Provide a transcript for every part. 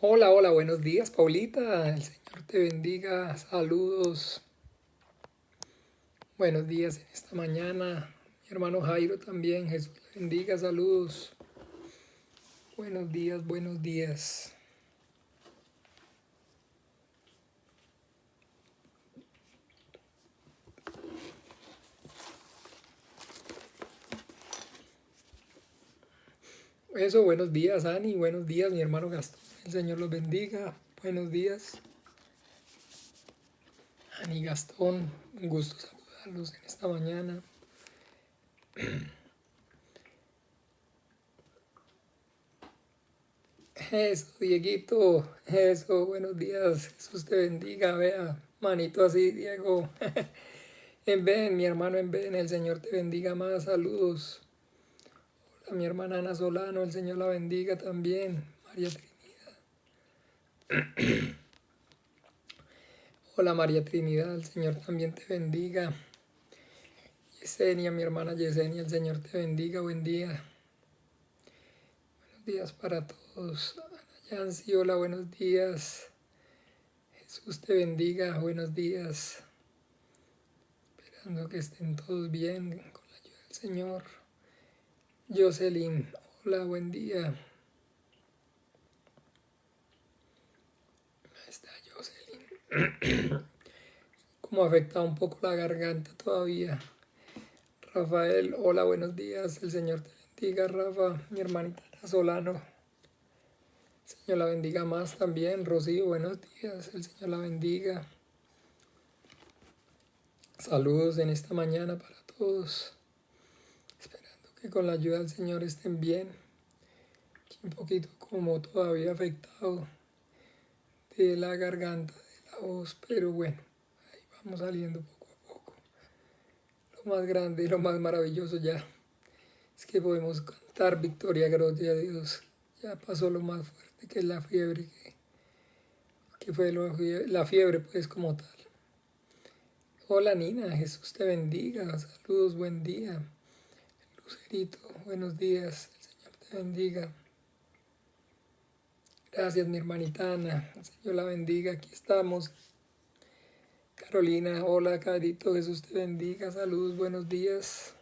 Hola, hola, buenos días, Paulita. El Señor te bendiga. Saludos. Buenos días en esta mañana. Mi hermano Jairo también. Jesús le bendiga. Saludos. Buenos días, buenos días. Eso, buenos días, Ani. Buenos días, mi hermano Gastón. El Señor los bendiga. Buenos días, Ani Gastón. Un gusto saludarlos en esta mañana. Eso, Dieguito. Eso, buenos días. Jesús te bendiga. Vea, manito así, Diego. En mi hermano el Señor te bendiga más. Saludos. A mi hermana Ana Solano, el Señor la bendiga también. María Hola María Trinidad, el Señor también te bendiga. Yesenia, mi hermana Yesenia, el Señor te bendiga. Buen día. Buenos días para todos. Ana Yancy, hola, buenos días. Jesús te bendiga. Buenos días. Esperando que estén todos bien con la ayuda del Señor. Jocelyn, hola, buen día. Ahí está Jocelyn. Como afecta un poco la garganta todavía. Rafael, hola, buenos días. El Señor te bendiga, Rafa, mi hermanita Ana Solano. El Señor la bendiga más también. Rocío, buenos días. El Señor la bendiga. Saludos en esta mañana para todos. Esperando que con la ayuda del Señor estén bien. Aquí un poquito como todavía afectado de la garganta, de la voz, pero bueno, ahí vamos saliendo poco a poco. Lo más grande y lo más maravilloso ya es que podemos cantar victoria, gloria a Dios. Ya pasó lo más fuerte que es la fiebre, que fue la fiebre pues como tal. Hola Nina, Jesús te bendiga, saludos, buen día. Lucerito, buenos días, el Señor te bendiga. Gracias mi hermanita Ana, el Señor la bendiga, aquí estamos. Carolina, hola Carito, Jesús te bendiga, saludos, buenos días.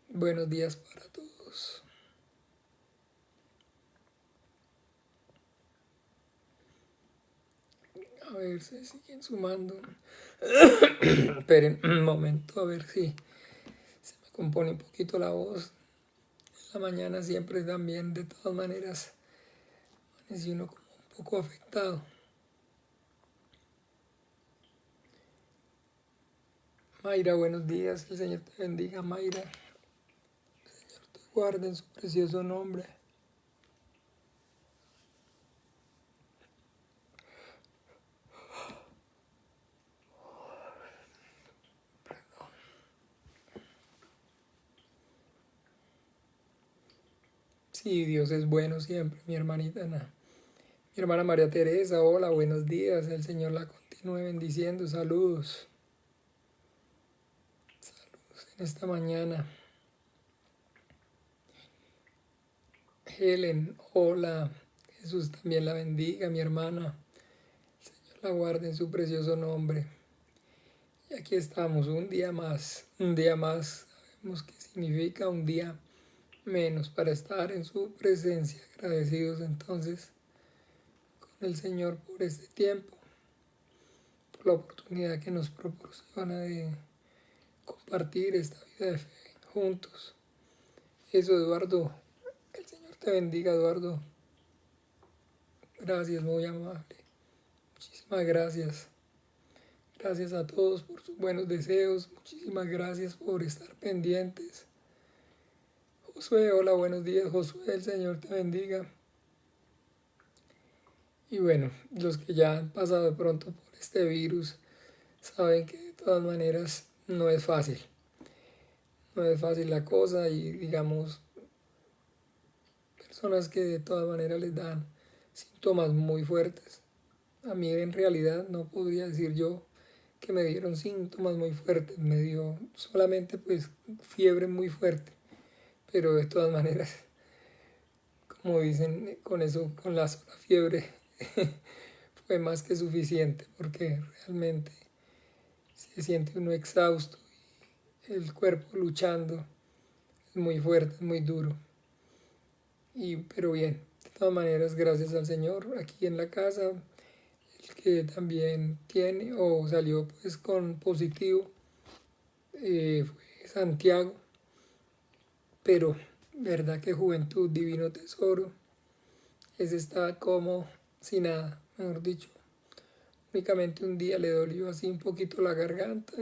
Buenos días para todos. A ver, se siguen sumando. Esperen un momento, a ver si se me compone un poquito la voz. En la mañana siempre también, de todas maneras, amanecí uno como un poco afectado. Mayra, buenos días, el Señor te bendiga, Mayra. El Señor te guarde en su precioso nombre. Sí, Dios es bueno siempre, mi hermanita Ana. Mi hermana María Teresa, hola, buenos días. El Señor la continúe bendiciendo. Saludos. Saludos en esta mañana. Helen, hola. Jesús también la bendiga, mi hermana. El Señor la guarde en su precioso nombre. Y aquí estamos, un día más. Un día más. Sabemos qué significa un día menos para estar en su presencia. Agradecidos entonces con el Señor por este tiempo, por la oportunidad que nos proporciona de compartir esta vida de fe juntos. Eso, Eduardo. El Señor te bendiga, Eduardo. Gracias, muy amable. Muchísimas gracias. Gracias a todos por sus buenos deseos. Muchísimas gracias por estar pendientes. Josué, hola, buenos días, Josué. El Señor te bendiga. Y bueno, los que ya han pasado de pronto por este virus saben que de todas maneras no es fácil. No es fácil la cosa y digamos, personas que de todas maneras les dan síntomas muy fuertes. A mí en realidad no podría decir yo que me dieron síntomas muy fuertes, me dio solamente pues fiebre muy fuerte, pero de todas maneras como dicen, con eso, con la sola fiebre, fue más que suficiente, porque realmente se siente uno exhausto y el cuerpo luchando es muy fuerte, es muy duro. Pero bien, de todas maneras, gracias al Señor, aquí en la casa, el que también tiene o salió pues con positivo fue Santiago, pero verdad que juventud, divino tesoro, ese está como sin nada, mejor dicho. Únicamente un día le dolió así un poquito la garganta,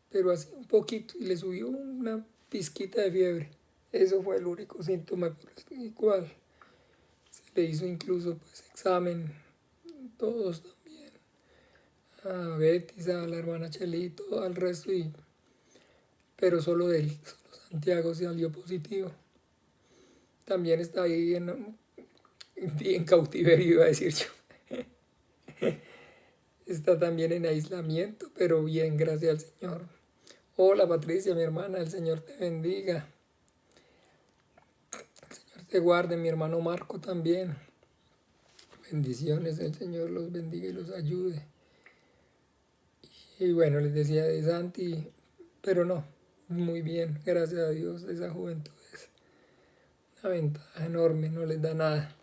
pero así un poquito, y le subió una pizquita de fiebre. Eso fue el único síntoma por el cual se le hizo incluso pues examen, todos también, a Betis, a la hermana Chelito, al resto, pero solo él, solo Santiago salió positivo. También está ahí en cautiverio, iba a decir yo. Está también en aislamiento, pero bien, gracias al Señor. Hola Patricia, mi hermana, el Señor te bendiga. El Señor te guarde, mi hermano Marco también. Bendiciones, el Señor los bendiga y los ayude. Y bueno, les decía de Santi, pero no, muy bien, gracias a Dios, esa juventud es una ventaja enorme, no les da nada.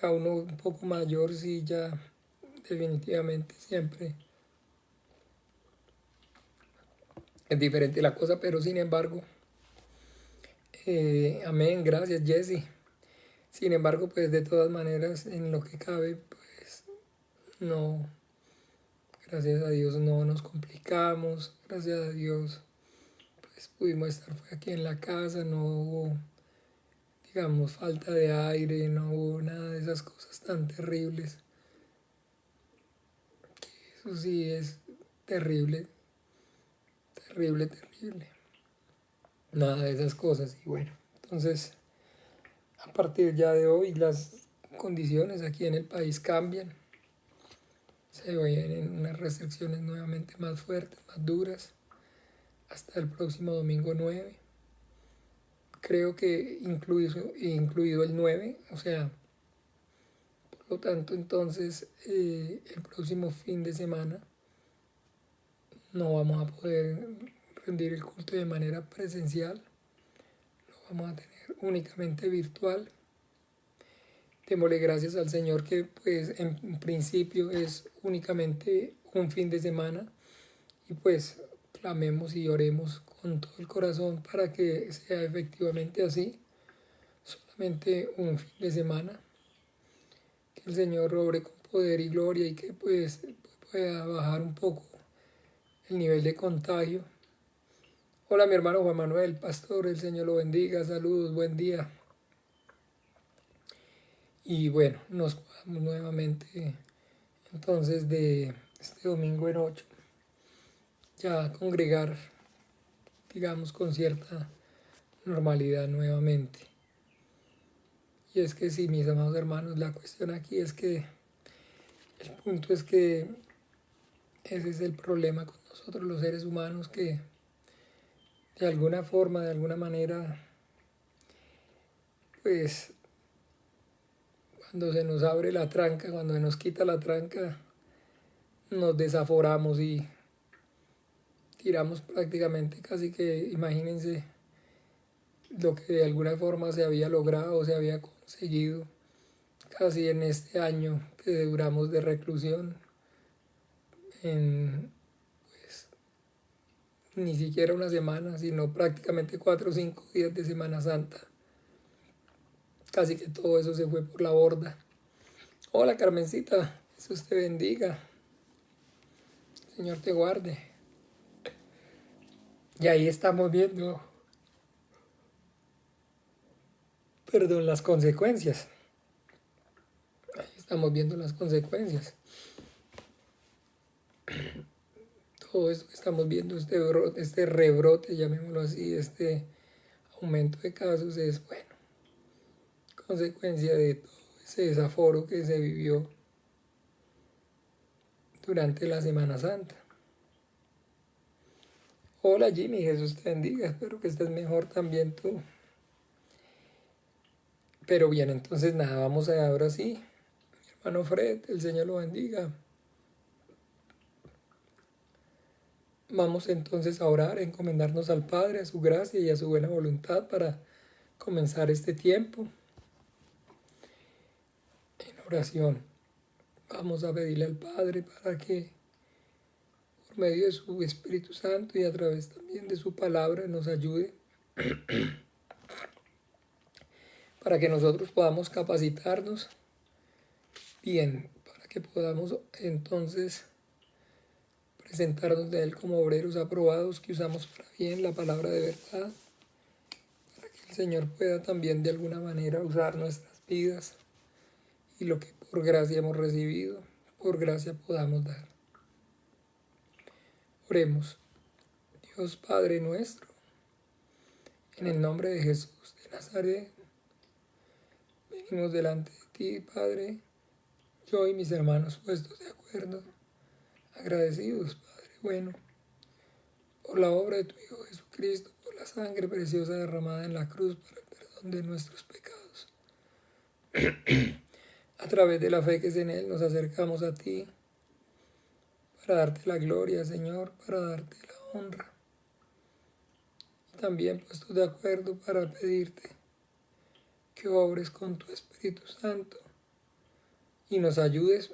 Ya uno un poco mayor, sí, ya definitivamente siempre es diferente la cosa, pero sin embargo, amén, gracias Jesse. Sin embargo, pues de todas maneras, en lo que cabe, pues no, gracias a Dios no nos complicamos, gracias a Dios pues pudimos estar aquí en la casa, no hubo, digamos, falta de aire, no hubo nada de esas cosas tan terribles. Eso sí es terrible, terrible, terrible. Nada de esas cosas. Y bueno, entonces, a partir ya de hoy, las condiciones aquí en el país cambian. Se vienen unas restricciones nuevamente más fuertes, más duras, hasta el próximo domingo 9. Creo que incluido el 9, o sea, por lo tanto, entonces, el próximo fin de semana no vamos a poder rendir el culto de manera presencial, lo vamos a tener únicamente virtual. Démosle gracias al Señor que pues en principio es únicamente un fin de semana y pues clamemos y oremos con todo el corazón para que sea efectivamente así, solamente un fin de semana, que el Señor obre con poder y gloria y que pues pueda bajar un poco el nivel de contagio. Hola mi hermano Juan Manuel, pastor, el Señor lo bendiga, saludos, buen día. Y bueno, nos podamos nuevamente entonces de este domingo en 8 ya congregar, digamos, con cierta normalidad nuevamente. Y es que sí, mis amados hermanos, la cuestión aquí es que el punto es que ese es el problema con nosotros los seres humanos, que de alguna forma, de alguna manera, pues cuando se nos abre la tranca, cuando se nos quita la tranca, nos desaforamos y tiramos prácticamente casi que, imagínense, lo que de alguna forma se había logrado, se había conseguido casi en este año que duramos de reclusión, en pues ni siquiera una semana, sino prácticamente 4 o 5 días de Semana Santa. Casi que todo eso se fue por la borda. Hola Carmencita, Jesús te bendiga, Señor te guarde. Y ahí estamos viendo, perdón, las consecuencias. Ahí estamos viendo las consecuencias. Todo esto que estamos viendo, este rebrote, llamémoslo así, este aumento de casos es, bueno, consecuencia de todo ese desaforo que se vivió durante la Semana Santa. Hola Jimmy, Jesús te bendiga, espero que estés mejor también tú. Pero bien, entonces nada, vamos a ahora sí. Mi hermano Fred, el Señor lo bendiga. Vamos entonces a orar, a encomendarnos al Padre, a su gracia y a su buena voluntad para comenzar este tiempo en oración. Vamos a pedirle al Padre para que por medio de su Espíritu Santo y a través también de su palabra nos ayude para que nosotros podamos capacitarnos bien, para que podamos entonces presentarnos de Él como obreros aprobados que usamos para bien la palabra de verdad, para que el Señor pueda también de alguna manera usar nuestras vidas y lo que por gracia hemos recibido, por gracia podamos dar. Oremos. Dios Padre nuestro, en el nombre de Jesús de Nazaret, venimos delante de ti, Padre, yo y mis hermanos puestos de acuerdo, agradecidos, Padre bueno, por la obra de tu Hijo Jesucristo, por la sangre preciosa derramada en la cruz para el perdón de nuestros pecados. A través de la fe que es en Él nos acercamos a ti para darte la gloria, Señor, para darte la honra. Y también puestos de acuerdo para pedirte que obres con tu Espíritu Santo y nos ayudes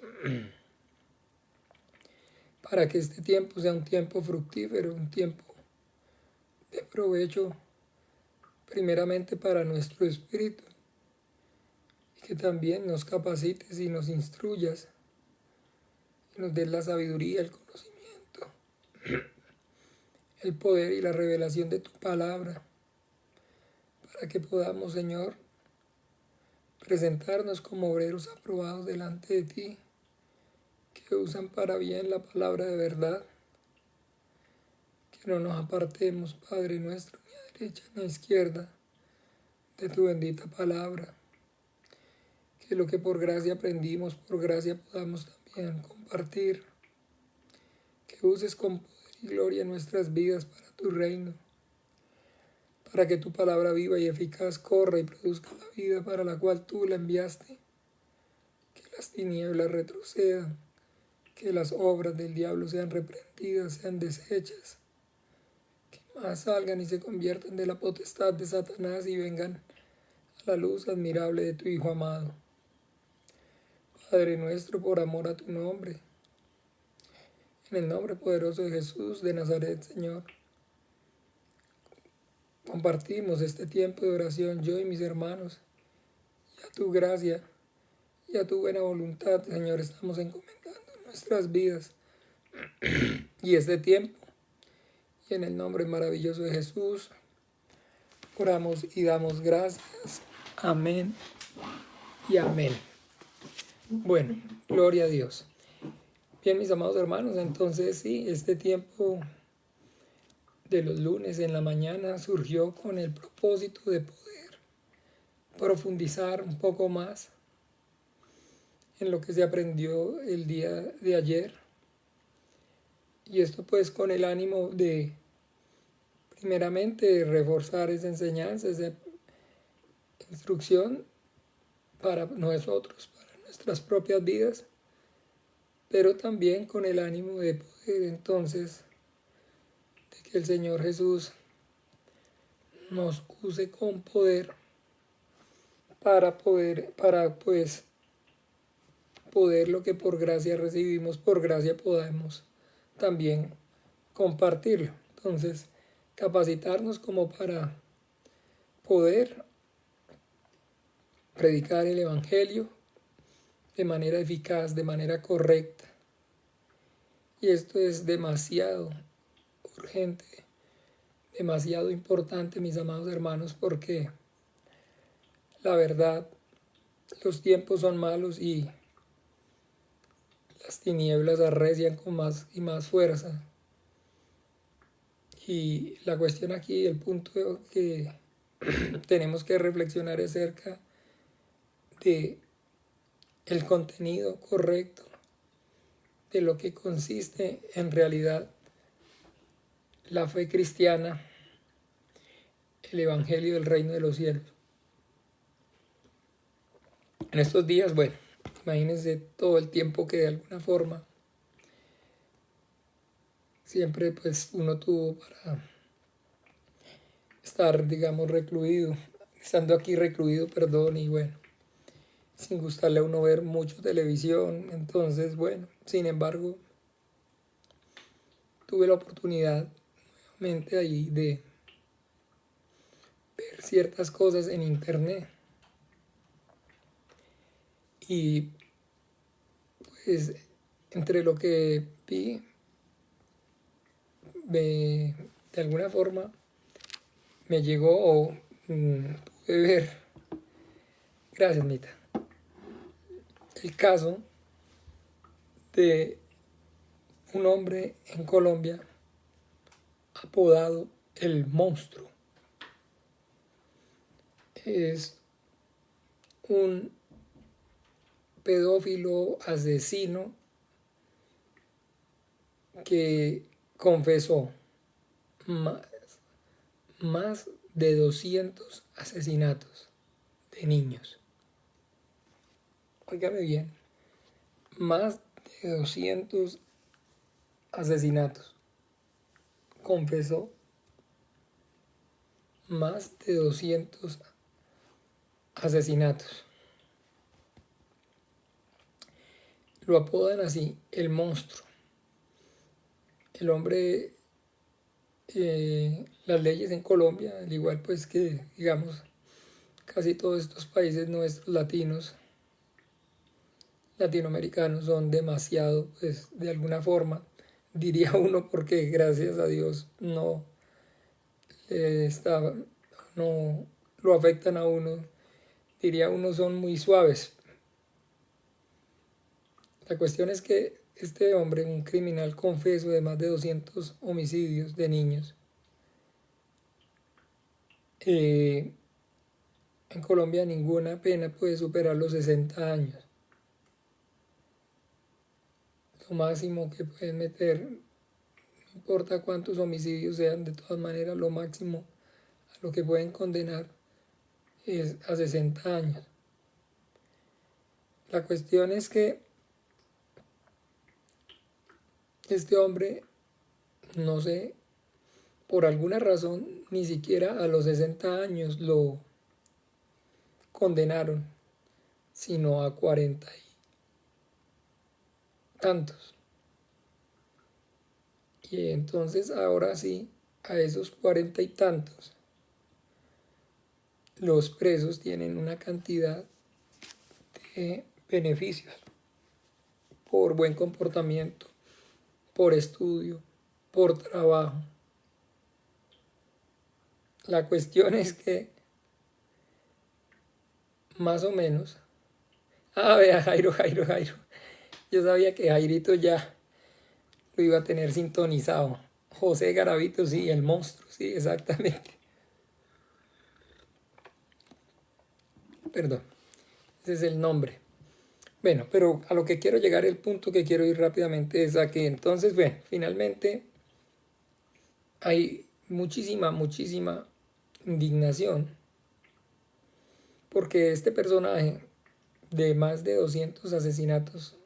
para que este tiempo sea un tiempo fructífero, un tiempo de provecho primeramente para nuestro espíritu y que también nos capacites y nos instruyas y nos des la sabiduría, el conocimiento, el poder y la revelación de tu palabra para que podamos, Señor, presentarnos como obreros aprobados delante de ti, que usan para bien la palabra de verdad, que no nos apartemos, Padre nuestro, ni a derecha ni a izquierda, de tu bendita palabra, que lo que por gracia aprendimos, por gracia podamos también compartir, que uses con poder y gloria nuestras vidas para tu reino, para que tu palabra viva y eficaz corra y produzca la vida para la cual tú la enviaste, que las tinieblas retrocedan, que las obras del diablo sean reprendidas, sean deshechas, que más salgan y se conviertan de la potestad de Satanás y vengan a la luz admirable de tu Hijo amado. Padre nuestro, por amor a tu nombre, en el nombre poderoso de Jesús de Nazaret, Señor, compartimos este tiempo de oración yo y mis hermanos, y a tu gracia y a tu buena voluntad, Señor, estamos encomendando nuestras vidas y este tiempo. Y en el nombre maravilloso de Jesús, oramos y damos gracias. Amén y amén. Bueno, gloria a Dios. Bien, mis amados hermanos, entonces sí, este tiempo de los lunes en la mañana surgió con el propósito de poder profundizar un poco más en lo que se aprendió el día de ayer. Y esto pues con el ánimo de, primeramente, reforzar esa enseñanza, esa instrucción para nosotros, para nuestras propias vidas, pero también con el ánimo de poder entonces, de que el Señor Jesús nos use con poder para pues poder lo que por gracia recibimos, por gracia podamos también compartirlo. Entonces, capacitarnos como para poder predicar el Evangelio de manera eficaz, de manera correcta. Y esto es demasiado urgente, demasiado importante, mis amados hermanos, porque la verdad, los tiempos son malos y las tinieblas arrecian con más y más fuerza. Y la cuestión aquí, el punto que tenemos que reflexionar acerca de el contenido correcto de lo que consiste en realidad la fe cristiana, el Evangelio del Reino de los Cielos. En estos días, bueno, imagínense todo el tiempo que de alguna forma siempre pues uno tuvo para estar, digamos, recluido, estando aquí recluido, perdón, y bueno, sin gustarle a uno ver mucho televisión. Entonces, bueno, sin embargo, tuve la oportunidad nuevamente ahí de ver ciertas cosas en internet y pues entre lo que vi, de alguna forma me llegó o pude ver, gracias Mita, el caso de un hombre en Colombia apodado el monstruo. Es un pedófilo asesino que confesó más, más de 200 asesinatos de niños. Óigame bien, más de 200 asesinatos. Confesó más de 200 asesinatos. Lo apodan así, el monstruo. El hombre, las leyes en Colombia, al igual pues que digamos casi todos estos países nuestros latinos, latinoamericanos son demasiado, pues de alguna forma, diría uno porque gracias a Dios no está, no lo afectan a uno, diría uno son muy suaves. La cuestión es que este hombre, un criminal confeso de más de 200 homicidios de niños, en Colombia ninguna pena puede superar los 60 años. Lo máximo que pueden meter, no importa cuántos homicidios sean, de todas maneras lo máximo a lo que pueden condenar es a 60 años. La cuestión es que este hombre, no sé, por alguna razón, ni siquiera a los 60 años lo condenaron, sino a 40 y tantos. Y entonces ahora sí, a esos 40 y tantos, los presos tienen una cantidad de beneficios por buen comportamiento, por estudio, por trabajo. La cuestión es que más o menos, vea Jairo, yo sabía que Jairito ya lo iba a tener sintonizado. José Garavito, sí, el monstruo, sí, exactamente. Perdón, ese es el nombre. Bueno, pero a lo que quiero llegar, el punto que quiero ir rápidamente es a que entonces, bueno, finalmente hay muchísima indignación porque este personaje de más de 200 asesinatos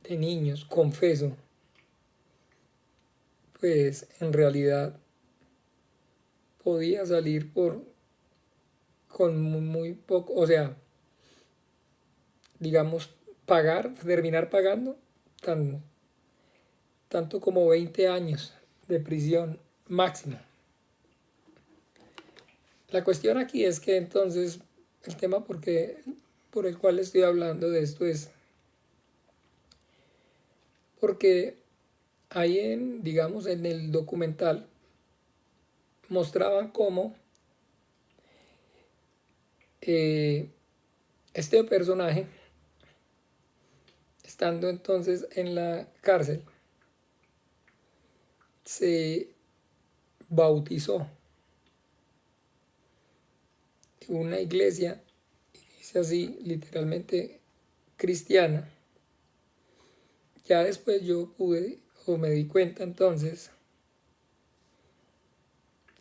de niños, confeso, pues en realidad podía salir con muy poco, o sea, digamos, terminar pagando tanto como 20 años de prisión máximo. La cuestión aquí es que entonces el tema por el cual estoy hablando de esto es porque ahí digamos, en el documental mostraban cómo este personaje, estando entonces en la cárcel, se bautizó en una iglesia, dice así, literalmente cristiana. Ya después yo pude o me di cuenta entonces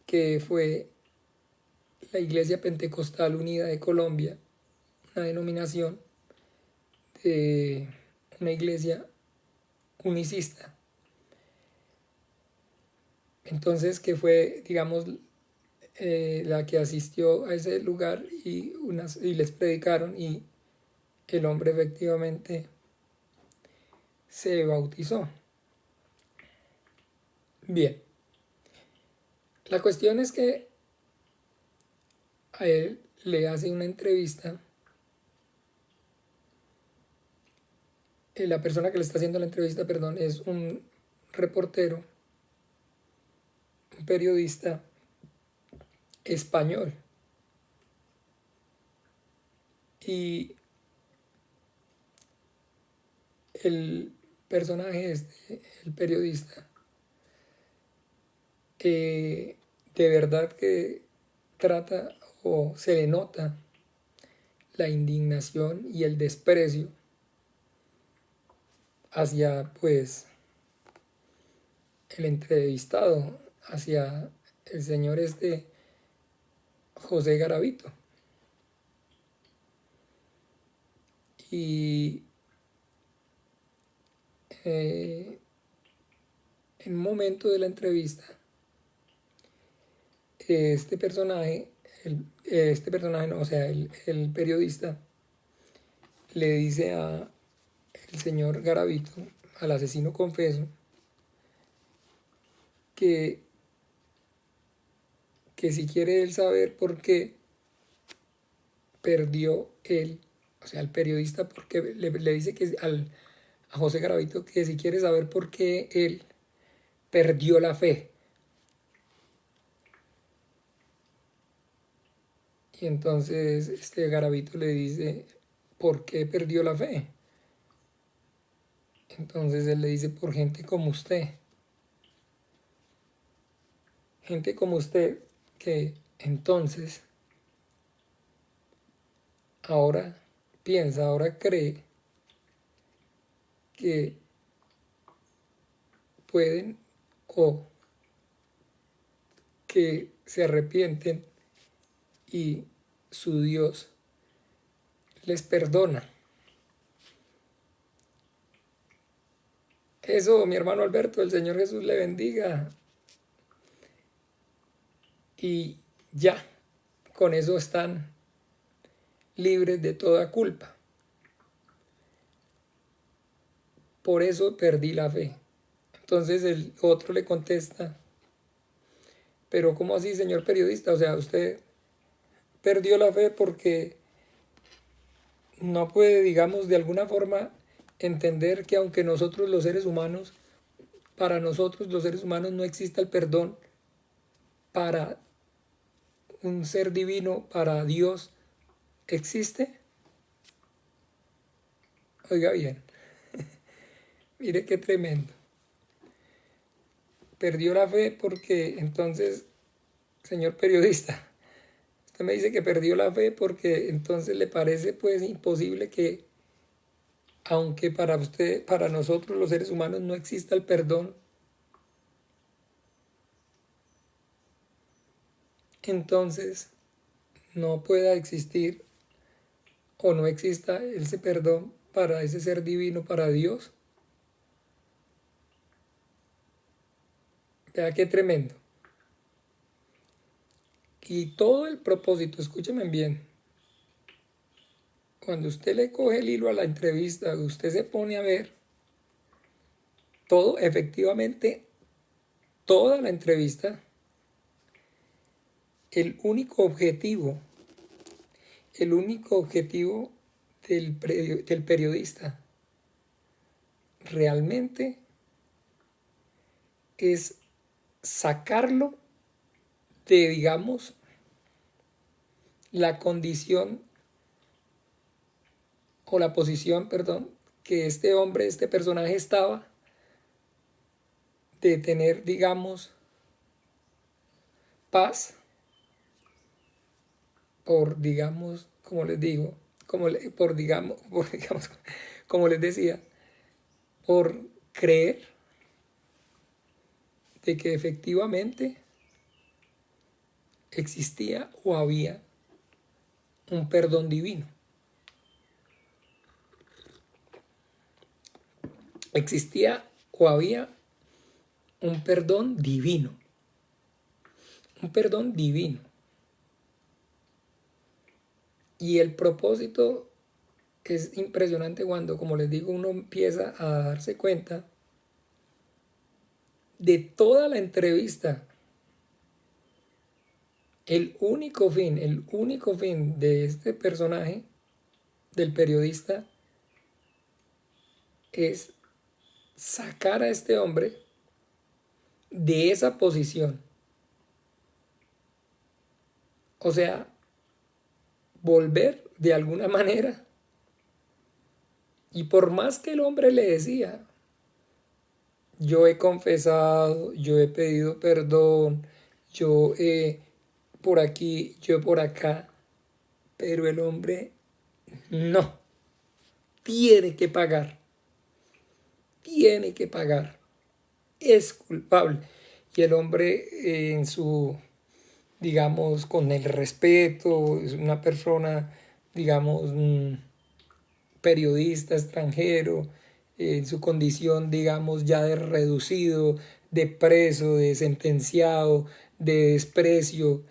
que fue la Iglesia Pentecostal Unida de Colombia, una denominación de una iglesia unicista. Entonces, que fue, digamos, la que asistió a ese lugar y les predicaron, y el hombre efectivamente se bautizó. Bien, la cuestión es que a él le hace una entrevista. La persona que le está haciendo la entrevista, perdón, es un reportero, un periodista español. Y el personaje el periodista, de verdad que trata, o se le nota la indignación y el desprecio hacia, pues, el entrevistado, hacia el señor José Garavito. Y en un momento de la entrevista, este personaje no, o sea, el periodista le dice al señor Garavito, al asesino confeso, que si quiere él saber por qué perdió él, o sea, el periodista, porque le dice que a José Garavito que si quiere saber por qué él perdió la fe. Y entonces este Garavito le dice, ¿por qué perdió la fe? Entonces él le dice, por gente como usted. Gente como usted que entonces ahora piensa, ahora cree que pueden, o que se arrepienten y su Dios les perdona. Eso, mi hermano Alberto, el Señor Jesús le bendiga. Y ya, con eso están libres de toda culpa. Por eso perdí la fe. Entonces el otro le contesta, pero ¿cómo así, señor periodista? O sea, usted perdió la fe porque no puede, digamos, de alguna forma entender que aunque nosotros los seres humanos, para nosotros los seres humanos no exista el perdón, para un ser divino, para Dios, ¿existe? Oiga bien, mire qué tremendo. Perdió la fe porque entonces, señor periodista, usted me dice que perdió la fe porque entonces le parece pues imposible que, aunque para usted, para nosotros los seres humanos no exista el perdón, entonces no pueda existir o no exista ese perdón para ese ser divino, para Dios. Vea qué tremendo. Y todo el propósito, escúcheme bien, cuando usted le coge el hilo a la entrevista, usted se pone a ver todo, efectivamente, toda la entrevista, el único objetivo del periodista realmente es sacarlo de, digamos, la condición o la posición, perdón, que este hombre, este personaje estaba, de tener, digamos, paz, por, digamos, como les digo, digamos, como les decía, por creer de que efectivamente existía o había un perdón divino. existía o había un perdón divino. Un perdón divino. Y el propósito es impresionante cuando, como les digo, uno empieza a darse cuenta de toda la entrevista. El único fin de este personaje, del periodista, es sacar a este hombre de esa posición. O sea, volver de alguna manera. Y por más que el hombre le decía, yo he confesado, yo he pedido perdón, yo he por aquí, yo por acá, pero el hombre no, tiene que pagar, es culpable. Y el hombre en su, digamos, con el respeto, es una persona, digamos, periodista extranjero, en su condición, digamos, ya de reducido, de preso, de sentenciado, de desprecio.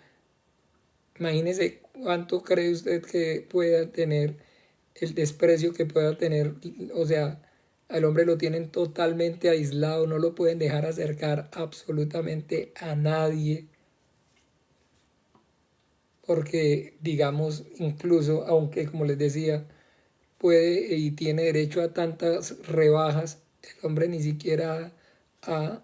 Imagínese cuánto cree usted que pueda tener el desprecio que pueda tener, o sea, al hombre lo tienen totalmente aislado, no lo pueden dejar acercar absolutamente a nadie, porque digamos, incluso, aunque como les decía, puede y tiene derecho a tantas rebajas, el hombre ni siquiera ha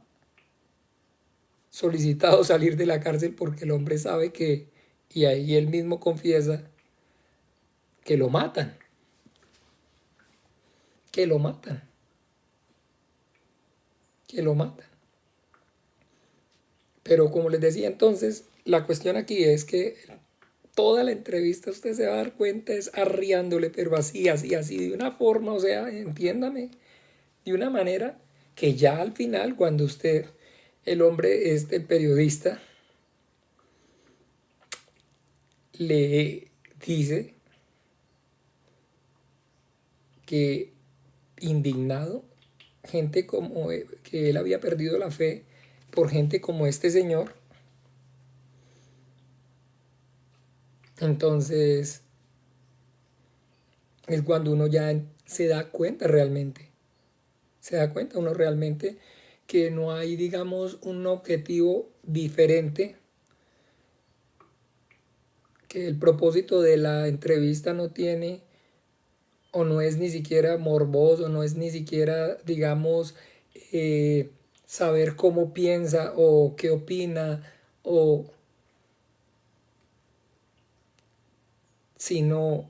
solicitado salir de la cárcel porque el hombre sabe que, y ahí él mismo confiesa, que lo matan, que lo matan, que lo matan. Pero como les decía entonces, la cuestión aquí es que toda la entrevista usted se va a dar cuenta es arriándole, pero así, así, así, de una forma, o sea, entiéndame, de una manera que ya al final, cuando usted, el hombre, el periodista, le dice que indignado, gente como que él había perdido la fe por gente como este señor, entonces es cuando uno ya se da cuenta realmente, se da cuenta uno realmente que no hay, digamos, un objetivo diferente, que el propósito de la entrevista no tiene o no es ni siquiera morboso, no es ni siquiera, digamos, saber cómo piensa o qué opina, o sino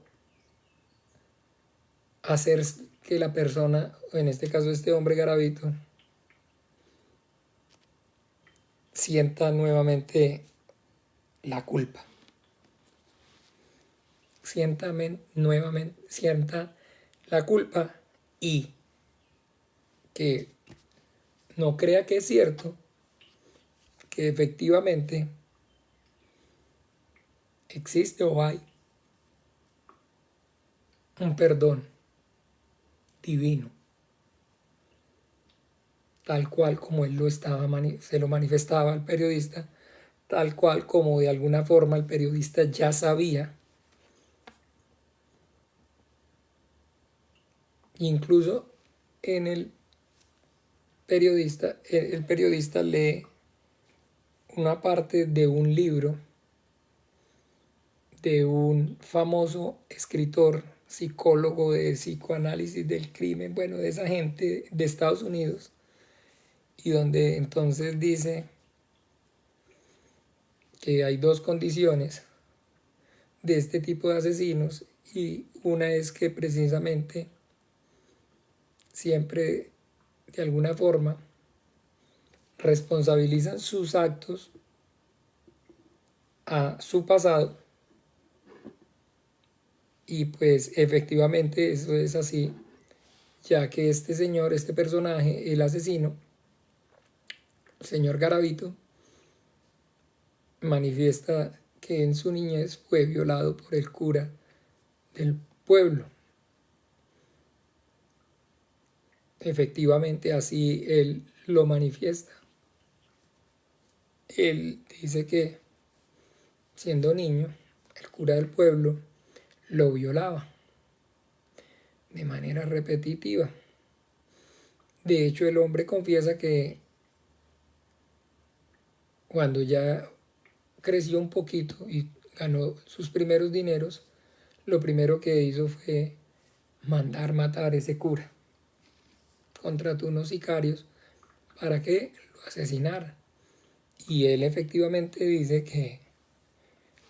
hacer que la persona, en este caso este hombre Garavito, sienta nuevamente la culpa. Sienta la culpa y que no crea que es cierto, que efectivamente existe o hay un perdón divino, tal cual como él se lo manifestaba al periodista, tal cual como de alguna forma el periodista ya sabía. Incluso en el periodista lee una parte de un libro de un famoso escritor, psicólogo de psicoanálisis del crimen, bueno, de esa gente de Estados Unidos, y donde entonces dice que hay dos condiciones de este tipo de asesinos, y una es que precisamente siempre de alguna forma responsabilizan sus actos a su pasado, y pues efectivamente eso es así, ya que este señor, este personaje, el asesino, el señor Garavito, manifiesta que en su niñez fue violado por el cura del pueblo. efectivamente así él lo manifiesta. Él dice que siendo niño, el cura del pueblo lo violaba de manera repetitiva. De hecho, el hombre confiesa que cuando ya creció un poquito y ganó sus primeros dineros, lo primero que hizo fue mandar matar a ese cura. Contrató unos sicarios para que lo asesinaran. Y él efectivamente dice que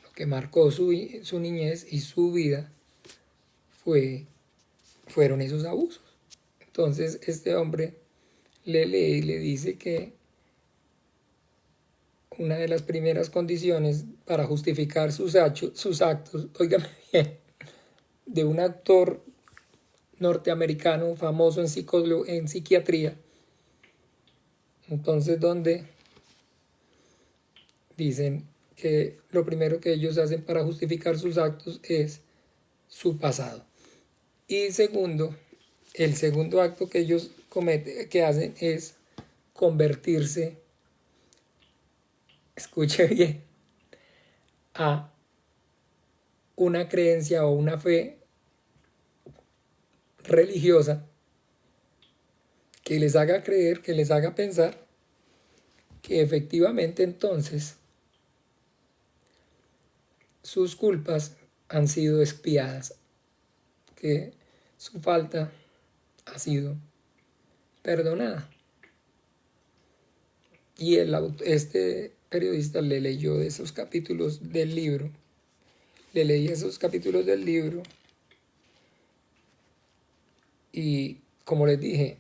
lo que marcó su niñez y su vida fueron esos abusos. Entonces este hombre le lee y le dice que una de las primeras condiciones para justificar sus actos, óigame bien, de un actor norteamericano famoso en psiquiatría, entonces donde dicen que lo primero que ellos hacen para justificar sus actos es su pasado. Y segundo, el segundo acto que ellos que hacen es convertirse, escuche bien, a una creencia o una fe religiosa que les haga creer, que les haga pensar que efectivamente entonces sus culpas han sido expiadas, que su falta ha sido perdonada. Y este periodista le leyó de esos capítulos del libro, le leí esos capítulos del libro y como les dije,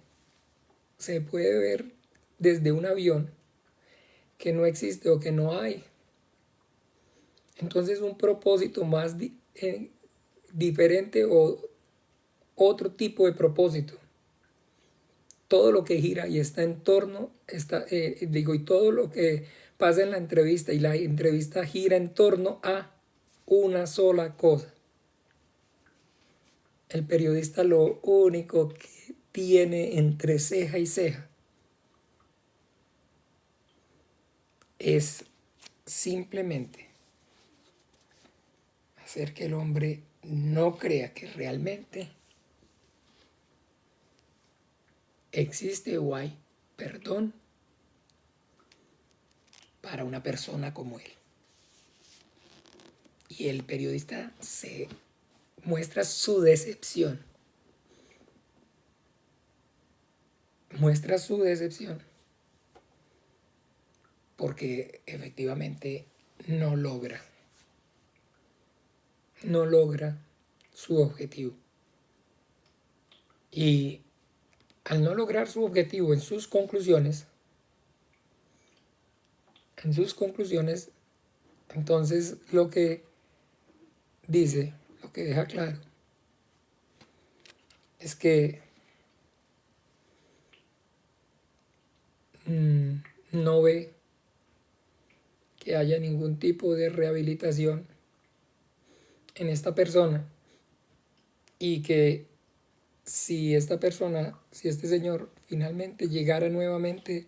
se puede ver desde un avión que no existe o que no hay. Entonces un propósito más diferente o otro tipo de propósito. Todo lo que gira y está en torno, y todo lo que pasa en la entrevista y la entrevista gira en torno a una sola cosa. El periodista lo único que tiene entre ceja y ceja es simplemente hacer que el hombre no crea que realmente existe o hay perdón para una persona como él. Y el periodista se muestra su decepción. Muestra su decepción porque efectivamente no logra su objetivo. Y al no lograr su objetivo en sus conclusiones, entonces lo que dice, lo que deja claro, es que no ve que haya ningún tipo de rehabilitación en esta persona y que si este señor finalmente llegara nuevamente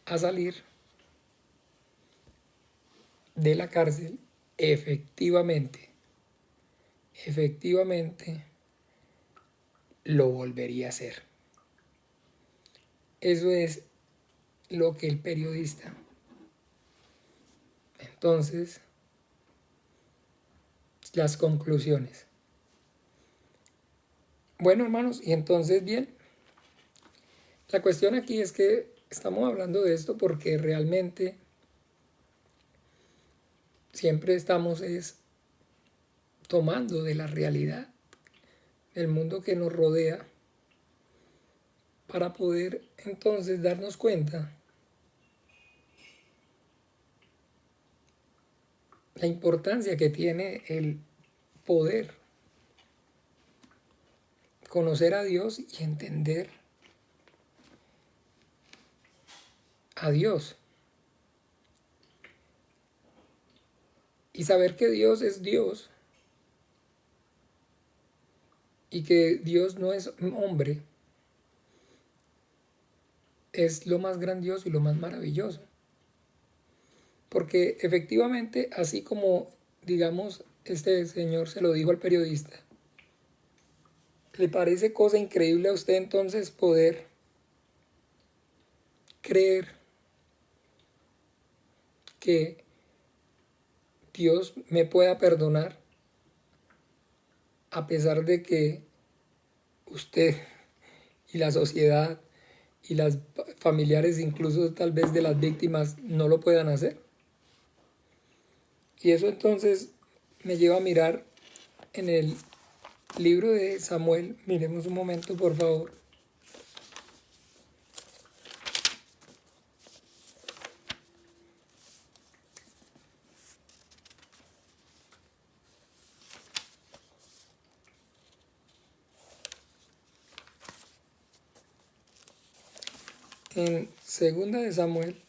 a salir de la cárcel, efectivamente lo volvería a hacer. Eso es lo que el periodista. Entonces, las conclusiones. Bueno, hermanos, y entonces bien, la cuestión aquí es que estamos hablando de esto porque realmente siempre estamos tomando de la realidad del mundo que nos rodea para poder entonces darnos cuenta la importancia que tiene el poder conocer a Dios y entender a Dios. Y saber que Dios es Dios y que Dios no es hombre es lo más grandioso y lo más maravilloso. Porque efectivamente, así como, digamos, este señor se lo dijo al periodista, ¿le parece cosa increíble a usted entonces poder creer que Dios me pueda perdonar a pesar de que usted y la sociedad y las familiares, incluso tal vez de las víctimas, no lo puedan hacer? Y eso entonces me lleva a mirar en el libro de Samuel. Miremos un momento, por favor. En segunda de Samuel,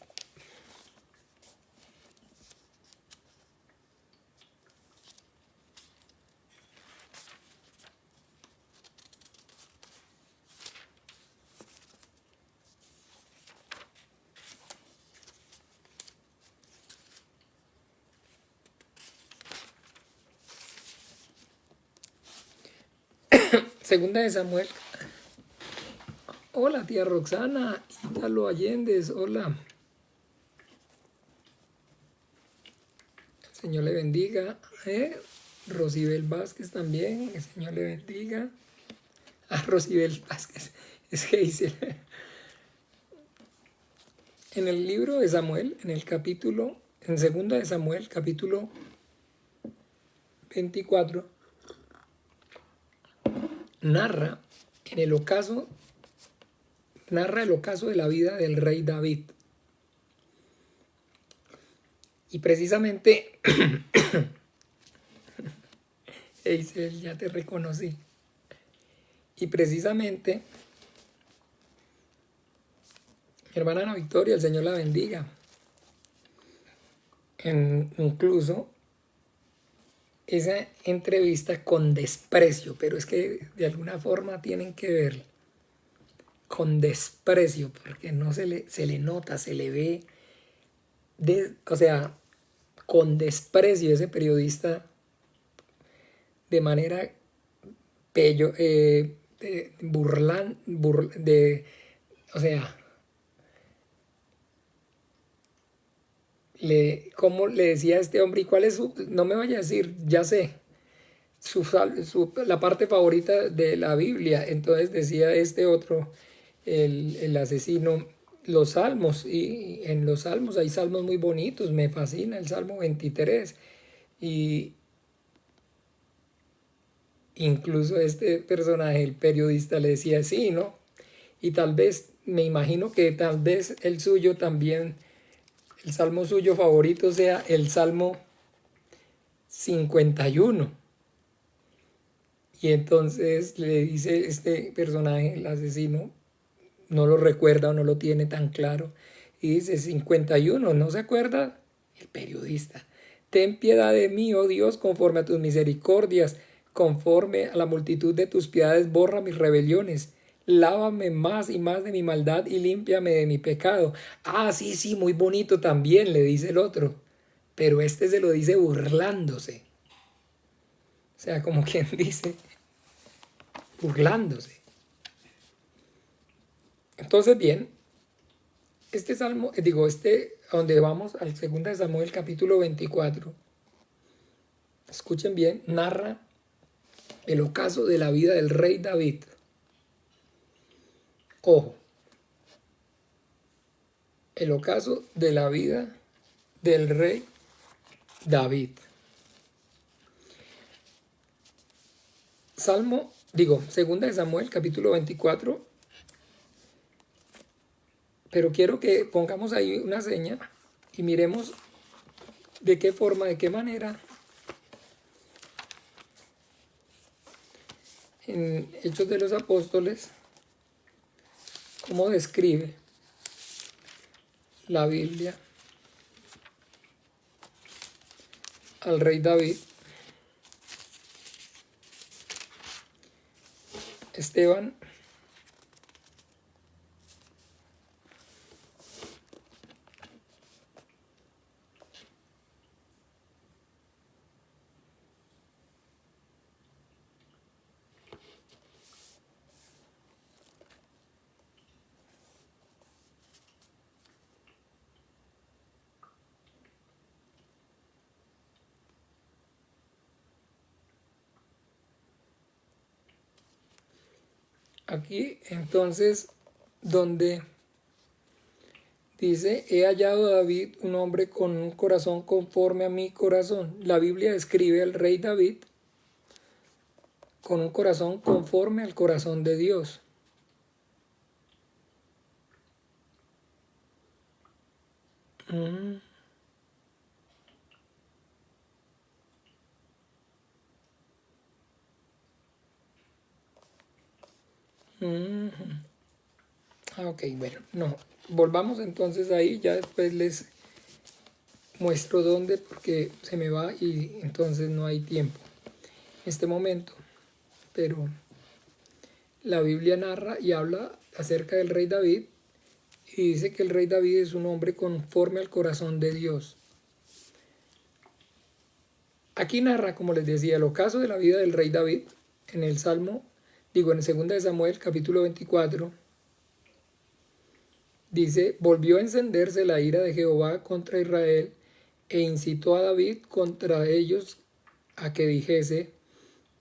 segunda de Samuel. Hola, tía Roxana, Ítalo Allende, hola. El Señor le bendiga. Rosibel Vázquez también, el Señor le bendiga. Rosibel Vázquez, es Geisel. En el libro de Samuel, en segunda de Samuel, capítulo 24, narra el ocaso de la vida del rey David. Y precisamente, Eisel, ya te reconocí. Y precisamente, mi hermana Ana Victoria, el Señor la bendiga. Incluso esa entrevista con desprecio, pero es que de alguna forma tienen que ver con desprecio, porque no se le nota, se le ve, o sea, con desprecio ese periodista de manera o sea, ¿cómo le decía a este hombre? ¿Y cuál es no me vaya a decir, ya sé, la parte favorita de la Biblia? Entonces decía este otro, el asesino, los salmos, y en los salmos hay salmos muy bonitos, me fascina el Salmo 23, y incluso este personaje, el periodista, le decía sí, ¿no? Y tal vez, me imagino que tal vez el suyo también, el salmo suyo favorito sea el Salmo 51. Y entonces le dice este personaje, el asesino, no lo recuerda o no lo tiene tan claro, y dice 51, ¿no se acuerda? El periodista, ten piedad de mí, oh Dios, conforme a tus misericordias, conforme a la multitud de tus piedades, borra mis rebeliones. Lávame más y más de mi maldad y límpiame de mi pecado. Ah, sí, sí, muy bonito también, le dice el otro. Pero este se lo dice burlándose. O sea, como quien dice, burlándose. Entonces, bien, este salmo, a donde vamos, al 2 de Samuel, capítulo 24, escuchen bien, narra el ocaso de la vida del rey David. Ojo, el ocaso de la vida del rey David. Segunda de Samuel, capítulo 24, pero quiero que pongamos ahí una seña y miremos de qué forma, de qué manera en Hechos de los Apóstoles, cómo describe la Biblia al rey David. Esteban Aquí entonces donde dice, he hallado a David un hombre con un corazón conforme a mi corazón. La Biblia describe al rey David con un corazón conforme al corazón de Dios. Mm, mm. Ok, bueno, no. Volvamos entonces ahí, ya después les muestro dónde porque se me va y entonces no hay tiempo en este momento. Pero la Biblia narra y habla acerca del rey David y dice que el rey David es un hombre conforme al corazón de Dios. Aquí narra, como les decía, el ocaso de la vida del rey David en el Salmo, en 2 de Samuel, capítulo 24, dice, volvió a encenderse la ira de Jehová contra Israel e incitó a David contra ellos a que dijese,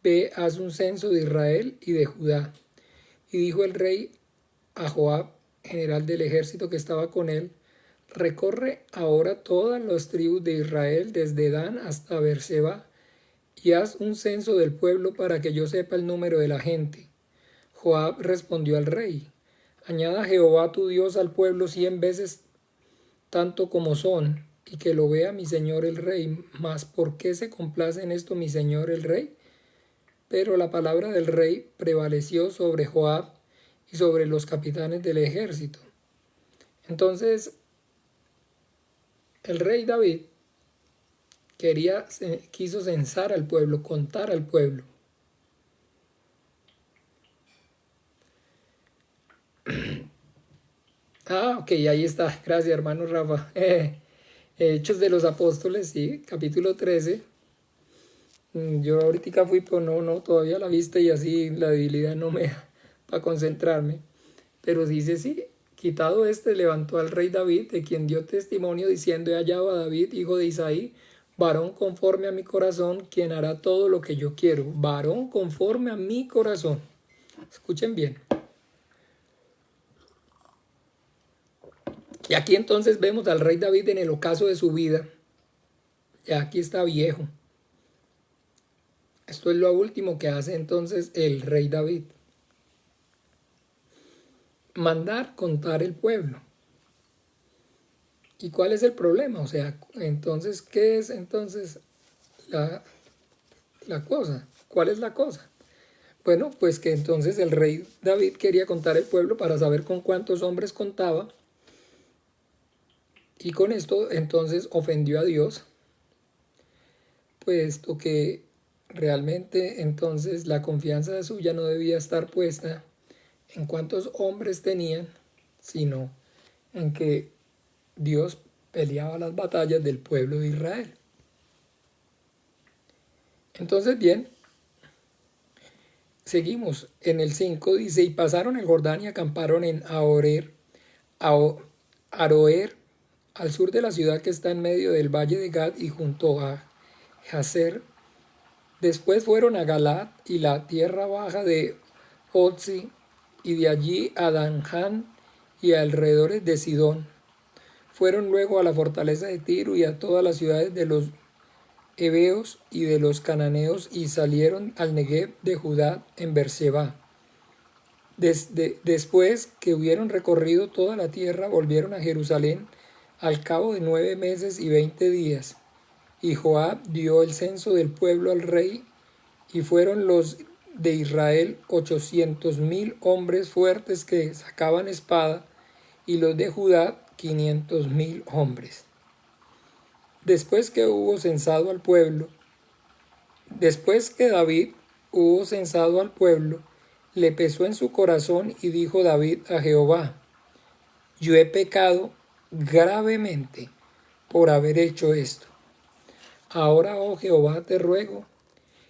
ve, haz un censo de Israel y de Judá. Y dijo el rey a Joab, general del ejército que estaba con él, recorre ahora todas las tribus de Israel desde Dan hasta Beerseba y haz un censo del pueblo para que yo sepa el número de la gente. Joab respondió al rey, añada Jehová tu Dios al pueblo 100 veces tanto como son, y que lo vea mi señor el rey. Mas ¿por qué se complace en esto mi señor el rey? Pero la palabra del rey prevaleció sobre Joab y sobre los capitanes del ejército. Entonces el rey David quiso censar al pueblo, contar al pueblo. Ok, ahí está. Gracias, hermano Rafa. Hechos de los Apóstoles, sí, capítulo 13. Yo ahorita fui, pero no, todavía la vista y así la debilidad no me da para concentrarme. Pero dice, sí, quitado este, levantó al rey David, de quien dio testimonio diciendo, he hallado a David, hijo de Isaí, varón conforme a mi corazón, quien hará todo lo que yo quiero. Varón conforme a mi corazón. Escuchen bien. Y aquí entonces vemos al rey David en el ocaso de su vida. Ya aquí está viejo. Esto es lo último que hace entonces el rey David. Mandar contar el pueblo. ¿Y cuál es el problema? O sea, entonces, ¿qué es entonces la, la cosa? ¿Cuál es la cosa? Bueno, pues que entonces el rey David quería contar el pueblo para saber con cuántos hombres contaba y con esto entonces ofendió a Dios, puesto que realmente entonces la confianza de suya no debía estar puesta en cuántos hombres tenían, sino en que Dios peleaba las batallas del pueblo de Israel. Entonces, bien, seguimos. En el 5 dice, y pasaron el Jordán y acamparon en Aroer, al sur de la ciudad que está en medio del valle de Gad y junto a Jazer. Después fueron a Galad y la tierra baja de Otzi, y de allí a Danján y a alrededores de Sidón. Fueron luego a la fortaleza de Tiro y a todas las ciudades de los heveos y de los cananeos y salieron al Negev de Judá en Beerseba. Después que hubieron recorrido toda la tierra, volvieron a Jerusalén al cabo de 9 meses y 20 días. Y Joab dio el censo del pueblo al rey, y fueron los de Israel 800,000 hombres fuertes que sacaban espada, y los de Judá 500,000 hombres. Después que hubo censado al pueblo, después que David hubo censado al pueblo, le pesó en su corazón y dijo David a Jehová, yo he pecado gravemente por haber hecho esto. Ahora, oh Jehová, te ruego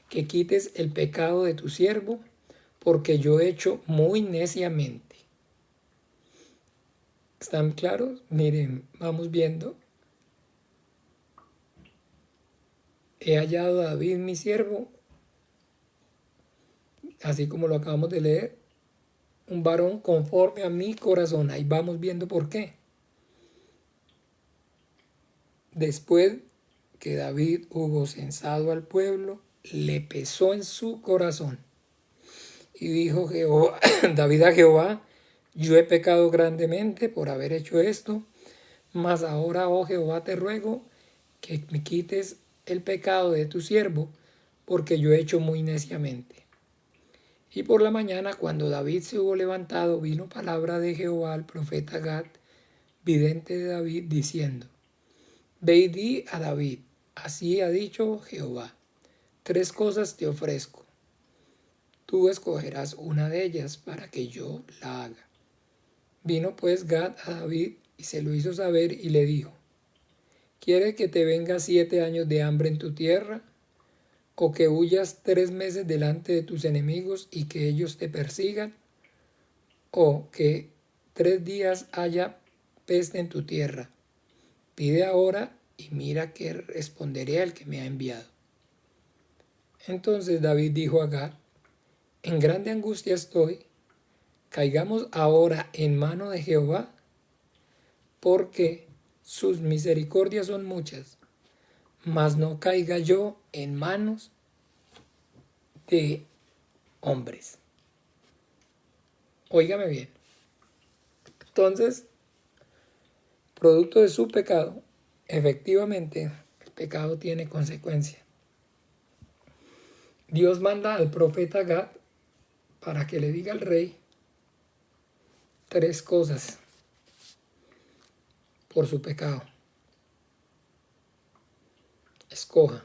que quites el pecado de tu siervo, porque yo he hecho muy neciamente. ¿Están claros? Miren, vamos viendo. He hallado a David mi siervo, así como lo acabamos de leer, un varón conforme a mi corazón. Ahí vamos viendo por qué. Después que David hubo censado al pueblo, le pesó en su corazón. Y dijo Jehová, David a Jehová: yo he pecado grandemente por haber hecho esto, mas ahora, oh Jehová, te ruego que me quites el pecado de tu siervo, porque yo he hecho muy neciamente. Y por la mañana, cuando David se hubo levantado, vino palabra de Jehová al profeta Gad, vidente de David, diciendo: Ve y di a David, así ha dicho Jehová, 3 cosas te ofrezco. Tú escogerás una de ellas para que yo la haga. Vino pues Gad a David y se lo hizo saber y le dijo: ¿Quieres que te venga 7 años de hambre en tu tierra? ¿O que huyas 3 meses delante de tus enemigos y que ellos te persigan? ¿O que 3 días haya peste en tu tierra? Pide ahora y mira que responderé al que me ha enviado. Entonces David dijo a Gad: en grande angustia estoy, caigamos ahora en mano de Jehová, porque sus misericordias son muchas, mas no caiga yo en manos de hombres. Óigame bien. Entonces, producto de su pecado, efectivamente, el pecado tiene consecuencia. Dios manda al profeta Gad para que le diga al rey 3 cosas por su pecado. Escoja.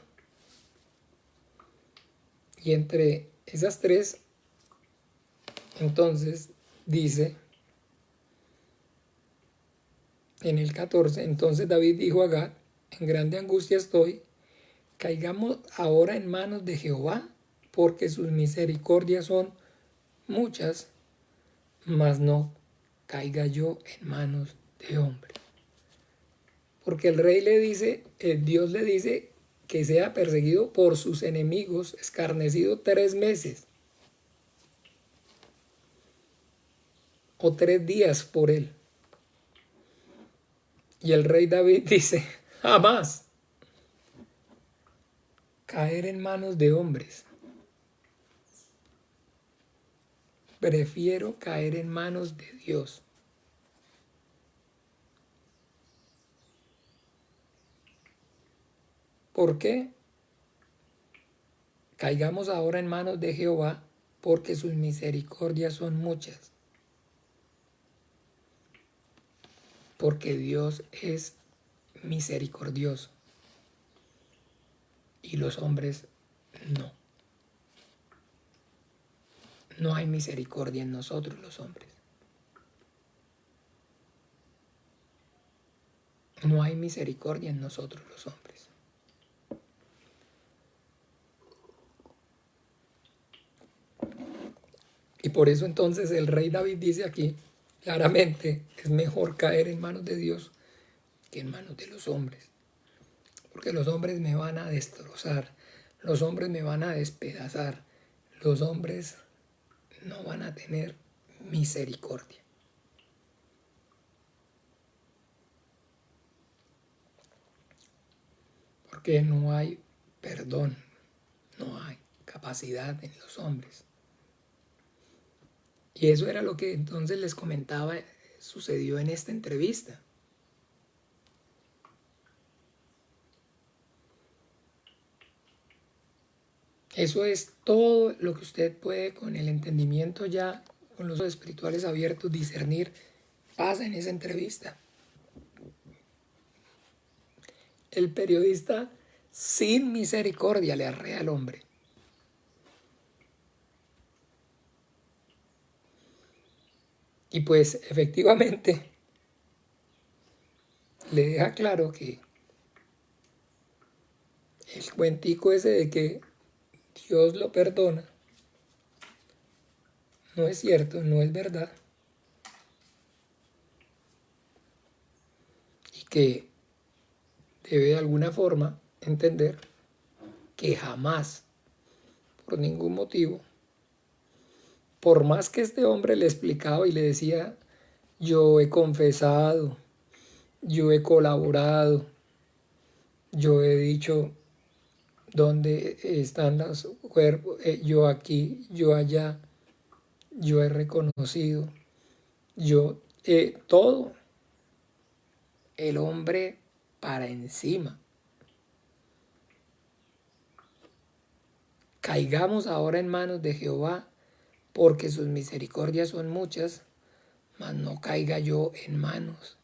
Y entre esas 3, entonces, dice en el 14, entonces David dijo a Gad: en grande angustia estoy, caigamos ahora en manos de Jehová, porque sus misericordias son muchas, mas no caiga yo en manos de hombre. Porque el rey le dice, Dios le dice que sea perseguido por sus enemigos, escarnecido 3 meses o 3 días por él. Y el rey David dice: jamás caer en manos de hombres. Prefiero caer en manos de Dios. ¿Por qué? Caigamos ahora en manos de Jehová, porque sus misericordias son muchas. Porque Dios es misericordioso y los hombres no. No hay misericordia en nosotros los hombres. No hay misericordia en nosotros los hombres. Y por eso entonces el rey David dice aquí claramente: es mejor caer en manos de Dios que en manos de los hombres. Porque los hombres me van a destrozar, los hombres me van a despedazar, los hombres no van a tener misericordia. Porque no hay perdón, no hay capacidad en los hombres. Y eso era lo que entonces les comentaba, sucedió en esta entrevista. Eso es todo lo que usted puede, con el entendimiento ya, con los ojos espirituales abiertos, discernir, pasa en esa entrevista. El periodista sin misericordia le arrea al hombre. Y pues efectivamente le deja claro que el cuentico ese de que Dios lo perdona no es cierto, no es verdad. Y que debe de alguna forma entender que jamás, por ningún motivo, por más que este hombre le explicaba y le decía, yo he confesado, yo he colaborado, yo he dicho dónde están los cuerpos, yo aquí, yo allá, yo he reconocido, yo todo, el hombre para encima. Caigamos ahora en manos de Jehová, porque sus misericordias son muchas, mas no caiga yo en manos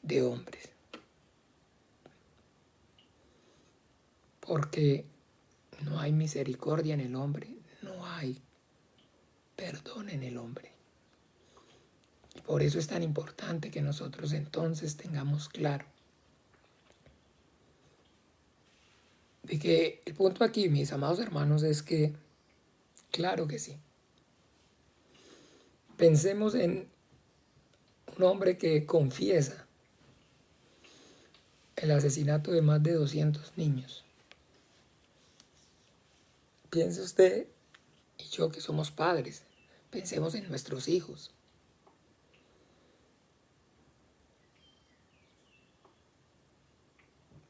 de hombres. Porque no hay misericordia en el hombre, no hay perdón en el hombre. Y por eso es tan importante que nosotros entonces tengamos claro de que el punto aquí, mis amados hermanos, es que, claro que sí, pensemos en un hombre que confiesa el asesinato de más de 200 niños. Piense usted y yo que somos padres, pensemos en nuestros hijos.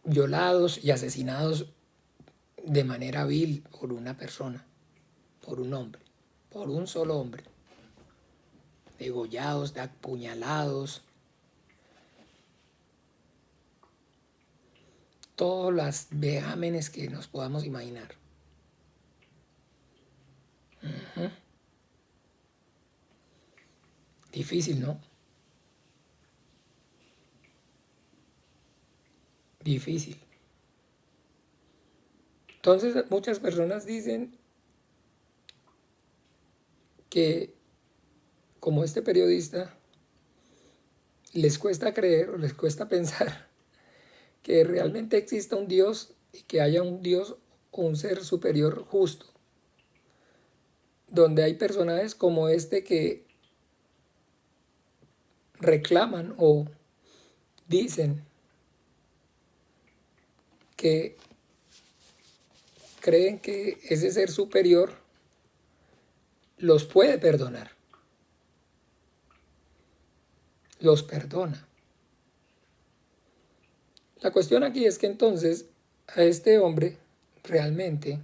Violados y asesinados de manera vil por una persona, por un hombre, por un solo hombre. Degollados, apuñalados, todos los vejámenes que nos podamos imaginar. Difícil, ¿no? Difícil. Entonces muchas personas dicen que, como este periodista, les cuesta creer o les cuesta pensar que realmente exista un Dios y que haya un Dios o un ser superior justo, donde hay personajes como este que reclaman o dicen que creen que ese ser superior los puede perdonar, los perdona. La cuestión aquí es que entonces a este hombre realmente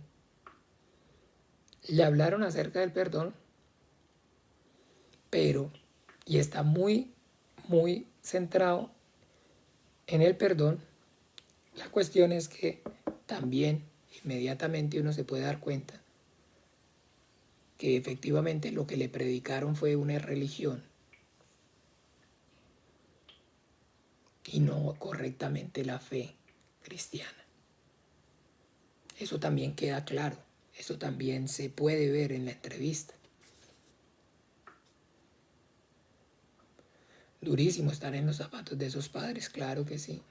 le hablaron acerca del perdón, pero, y está muy, muy centrado en el perdón, la cuestión es que también inmediatamente uno se puede dar cuenta que efectivamente lo que le predicaron fue una religión y no correctamente la fe cristiana. Eso también queda claro, eso también se puede ver en la entrevista. Durísimo estar en los zapatos de esos padres, claro que sí.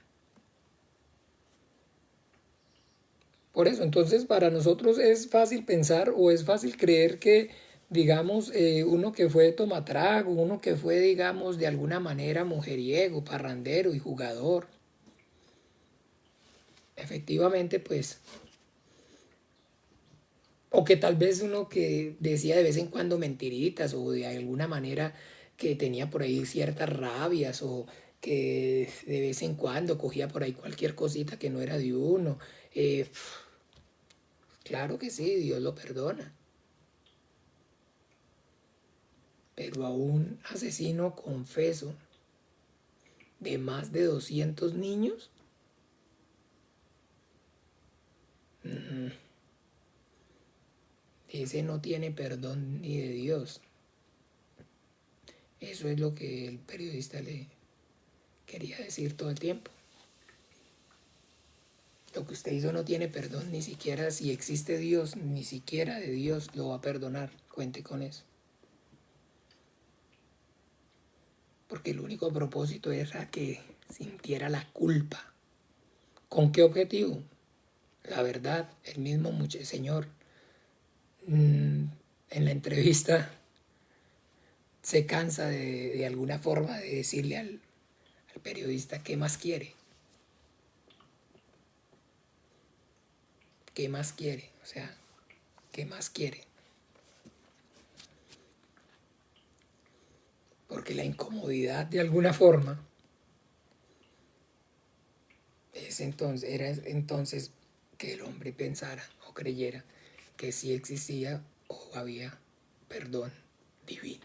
Por eso, entonces, para nosotros es fácil pensar o es fácil creer que, digamos, uno que fue tomatrago, uno que fue, digamos, de alguna manera mujeriego, parrandero y jugador, efectivamente, pues, o que tal vez uno que decía de vez en cuando mentiritas o de alguna manera que tenía por ahí ciertas rabias o que de vez en cuando cogía por ahí cualquier cosita que no era de uno. Eh, claro que sí, Dios lo perdona. Pero a un asesino confeso de más de 200 niños, ese no tiene perdón ni de Dios. Eso es lo que el periodista le quería decir todo el tiempo. Lo que usted hizo no tiene perdón, ni siquiera si existe Dios, ni siquiera de Dios lo va a perdonar. Cuente con eso. Porque el único propósito era que sintiera la culpa. ¿Con qué objetivo? La verdad, el mismo señor en la entrevista se cansa de alguna forma de decirle al periodista qué más quiere. ¿Qué más quiere? O sea, ¿qué más quiere? Porque la incomodidad de alguna forma era entonces que el hombre pensara o creyera que sí existía o había perdón divino.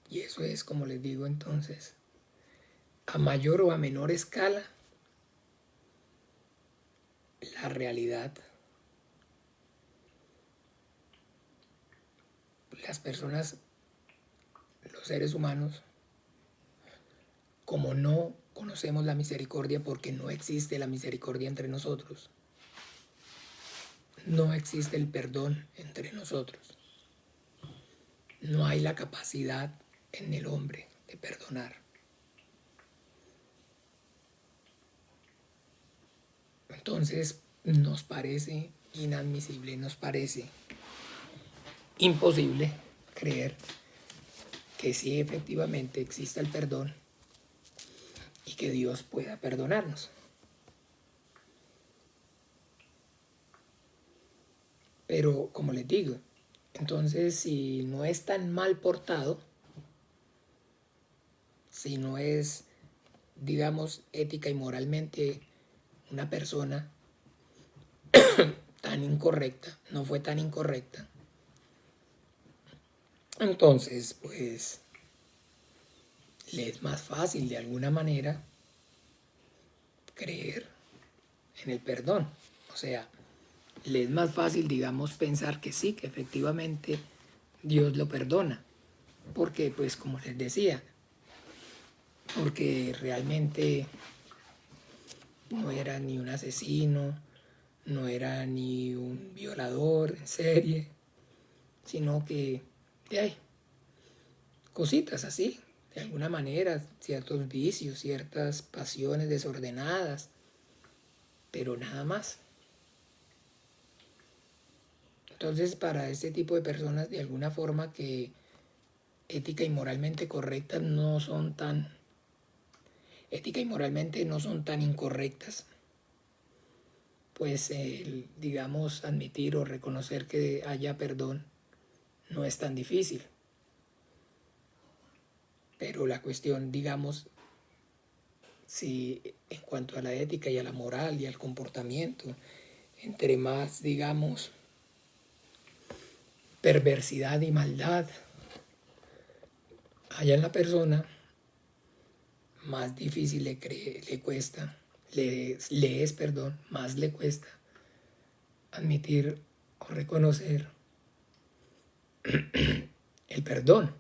Y eso es, como les digo entonces, a mayor o a menor escala, la realidad. Las personas, los seres humanos, como no conocemos la misericordia porque no existe la misericordia entre nosotros, no existe el perdón entre nosotros, no hay la capacidad en el hombre de perdonar. Entonces nos parece inadmisible, nos parece imposible creer que sí efectivamente exista el perdón y que Dios pueda perdonarnos. Pero como les digo, entonces si no es tan mal portado, si no es, digamos, ética y moralmente una persona tan incorrecta, no fue tan incorrecta, entonces pues le es más fácil de alguna manera creer en el perdón. O sea, le es más fácil, digamos, pensar que sí, que efectivamente Dios lo perdona. Porque, pues, como les decía, porque realmente no era ni un asesino, no era ni un violador en serie, sino que hay cositas así, de alguna manera, ciertos vicios, ciertas pasiones desordenadas, pero nada más. Entonces, para este tipo de personas, de alguna forma que ética y moralmente correctas no son tan, ética y moralmente no son tan incorrectas, pues digamos, admitir o reconocer que haya perdón no es tan difícil. Pero la cuestión, digamos, si en cuanto a la ética y a la moral y al comportamiento, entre más, digamos, perversidad y maldad haya en la persona, más difícil le cuesta, más le cuesta admitir o reconocer el perdón.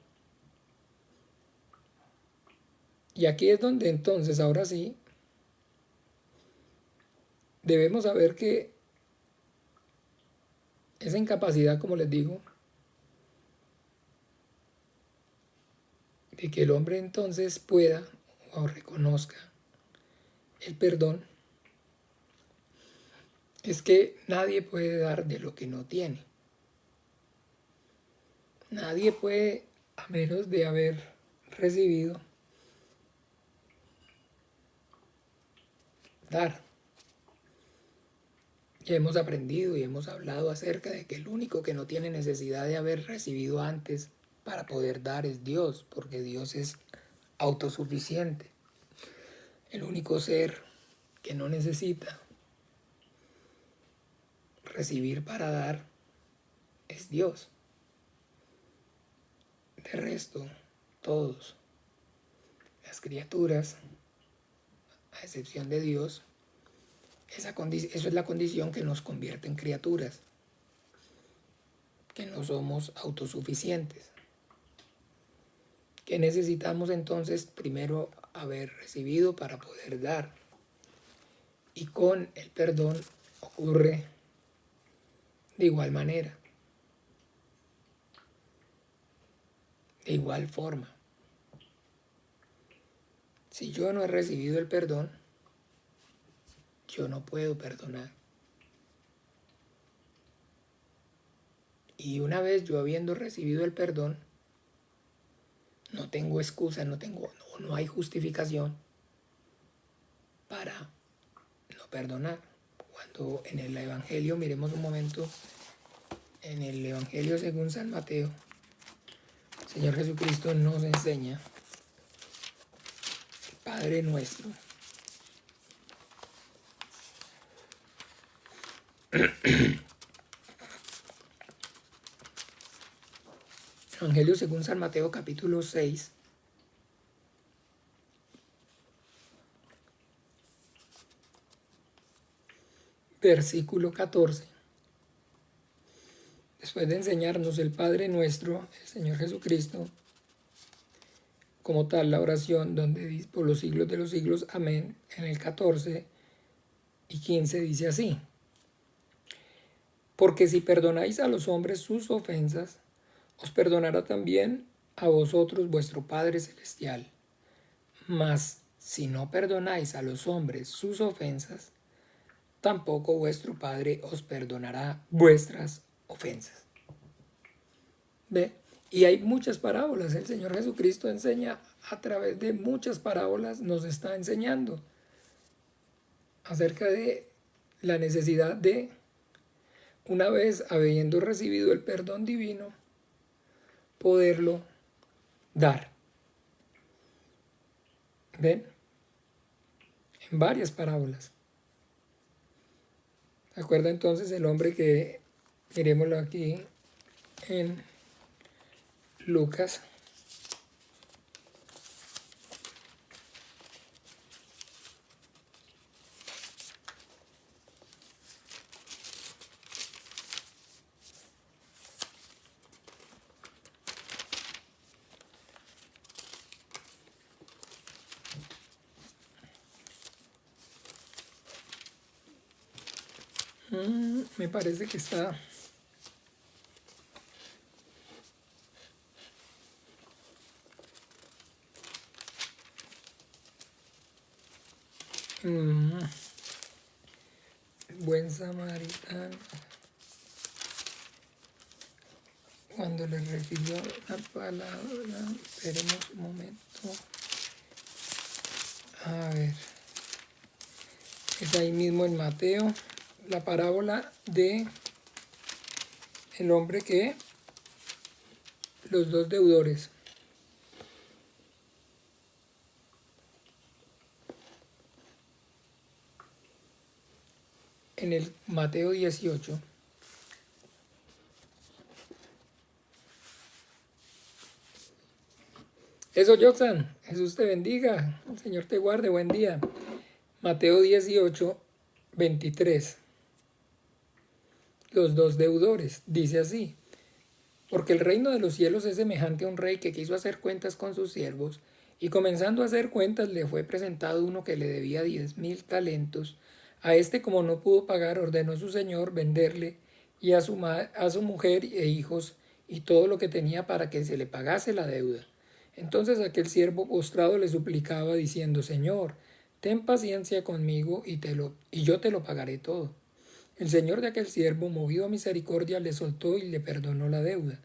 Y aquí es donde entonces, ahora sí, debemos saber que esa incapacidad, como les digo, de que el hombre entonces pueda o reconozca el perdón, es que nadie puede dar de lo que no tiene. Nadie puede, a menos de haber recibido, dar. Ya hemos aprendido y hemos hablado acerca de que el único que no tiene necesidad de haber recibido antes para poder dar es Dios, porque Dios es autosuficiente. El único ser que no necesita recibir para dar es Dios. De resto, todos, las criaturas, a excepción de Dios, eso es la condición que nos convierte en criaturas, que no somos autosuficientes, que necesitamos entonces primero haber recibido para poder dar. Y con el perdón ocurre de igual manera, de igual forma. Si yo no he recibido el perdón, yo no puedo perdonar. Y una vez yo habiendo recibido el perdón, no tengo excusa, no hay justificación para no perdonar. Cuando en el Evangelio, miremos un momento, en el Evangelio según San Mateo, Señor Jesucristo nos enseña, Padre nuestro. Evangelio según San Mateo capítulo 6. Versículo 14. Después de enseñarnos el Padre nuestro, el Señor Jesucristo, como tal la oración donde dice por los siglos de los siglos, amén, en el 14 y 15 dice así: porque si perdonáis a los hombres sus ofensas, os perdonará también a vosotros vuestro Padre Celestial. Mas si no perdonáis a los hombres sus ofensas, tampoco vuestro Padre os perdonará vuestras ofensas. ¿Ve? Y hay muchas parábolas. El Señor Jesucristo enseña a través de muchas parábolas, nos está enseñando acerca de la necesidad de, una vez habiendo recibido el perdón divino, poderlo dar. ¿Ven? En varias parábolas. ¿Se acuerda entonces el hombre que, miremoslo aquí en Lucas? Me parece que está buen samaritano, cuando le refirió la palabra. Esperemos un momento. A ver, es ahí mismo en Mateo, la parábola de el hombre que, los dos deudores. En el Mateo 18. Eso, Joxan. Jesús te bendiga. El Señor te guarde. Buen día. Mateo 18, 23. Los dos deudores. Dice así: porque el reino de los cielos es semejante a un rey que quiso hacer cuentas con sus siervos, y comenzando a hacer cuentas le fue presentado uno que le debía 10,000 talentos. A este, como no pudo pagar, ordenó su señor venderle y a su mujer e hijos y todo lo que tenía para que se le pagase la deuda. Entonces aquel siervo postrado le suplicaba diciendo: Señor, ten paciencia conmigo y yo te lo pagaré todo. El señor de aquel siervo, movido a misericordia, le soltó y le perdonó la deuda.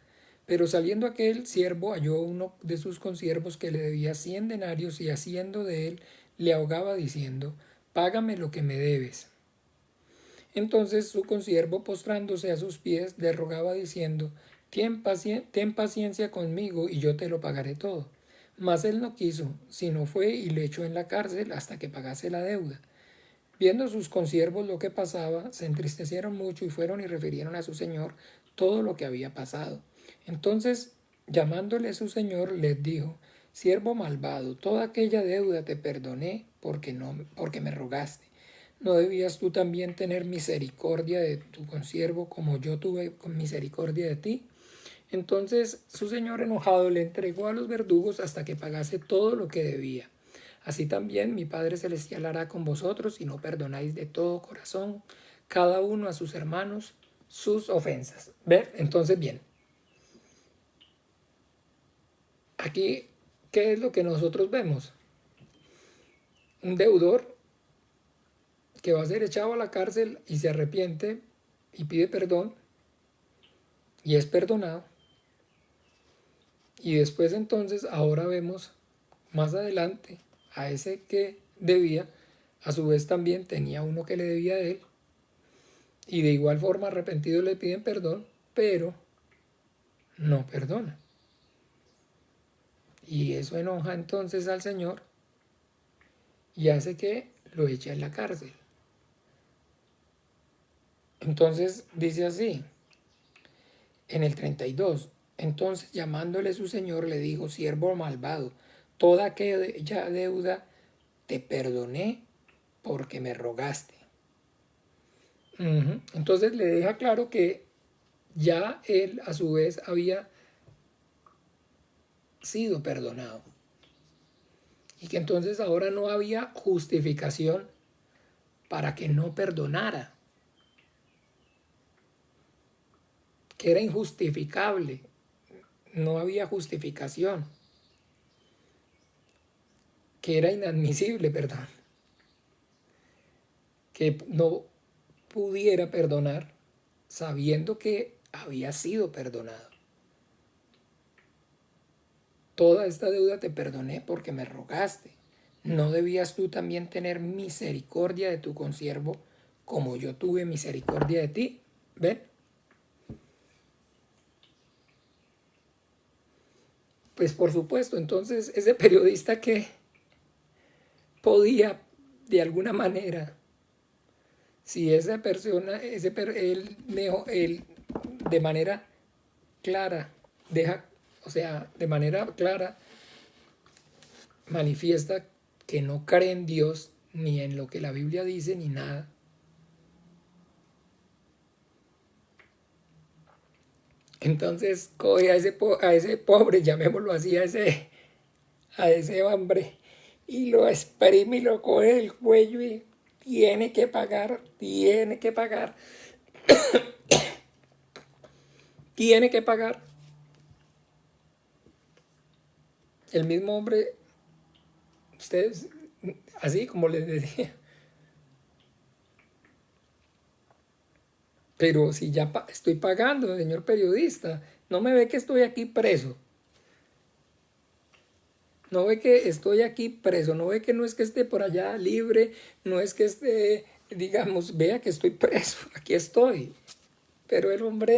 Pero saliendo aquel siervo halló uno de sus consiervos que le debía 100 denarios, y haciendo de él le ahogaba diciendo: págame lo que me debes. Entonces su consiervo, postrándose a sus pies, le rogaba diciendo: ten paciencia conmigo y yo te lo pagaré todo. Mas él no quiso, sino fue y le echó en la cárcel hasta que pagase la deuda. Viendo sus consiervos lo que pasaba, se entristecieron mucho y fueron y refirieron a su señor todo lo que había pasado. Entonces, llamándole su señor, les dijo: siervo malvado, toda aquella deuda te perdoné porque me rogaste. ¿No debías tú también tener misericordia de tu consiervo como yo tuve misericordia de ti? Entonces su señor, enojado, le entregó a los verdugos hasta que pagase todo lo que debía. Así también mi Padre Celestial hará con vosotros si no perdonáis de todo corazón cada uno a sus hermanos sus ofensas. ¿Ver? Entonces, bien. Aquí, ¿qué es lo que nosotros vemos? Un deudor que va a ser echado a la cárcel y se arrepiente y pide perdón y es perdonado. Y después entonces, ahora vemos más adelante a ese que debía, a su vez también tenía uno que le debía a él, y de igual forma arrepentidos le piden perdón, pero no perdona. Y eso enoja entonces al Señor y hace que lo eche en la cárcel. Entonces dice así, en el 32, entonces llamándole su Señor le dijo, siervo malvado, toda aquella deuda te perdoné porque me rogaste. Entonces le deja claro que ya él a su vez había sido perdonado y que entonces ahora no había justificación para que no perdonara, que era injustificable, no había justificación, que era inadmisible, perdón, que no pudiera perdonar sabiendo que había sido perdonado. Toda esta deuda te perdoné porque me rogaste. ¿No debías tú también tener misericordia de tu consiervo como yo tuve misericordia de ti? ¿Ven? Pues por supuesto, entonces ese periodista que podía de alguna manera, si esa persona, él de manera clara, deja, o sea, de manera clara manifiesta que no cree en Dios, ni en lo que la Biblia dice, ni nada. Entonces coge a ese pobre, llamémoslo así, a ese hombre, y lo exprime y lo coge del cuello y tiene que pagar, tiene que pagar. El mismo hombre, ustedes, así como les decía, pero si ya estoy pagando, señor periodista, no me ve que estoy aquí preso. No ve que estoy aquí preso, no ve que no es que esté por allá libre, no es que esté, digamos, vea que estoy preso, aquí estoy. Pero el hombre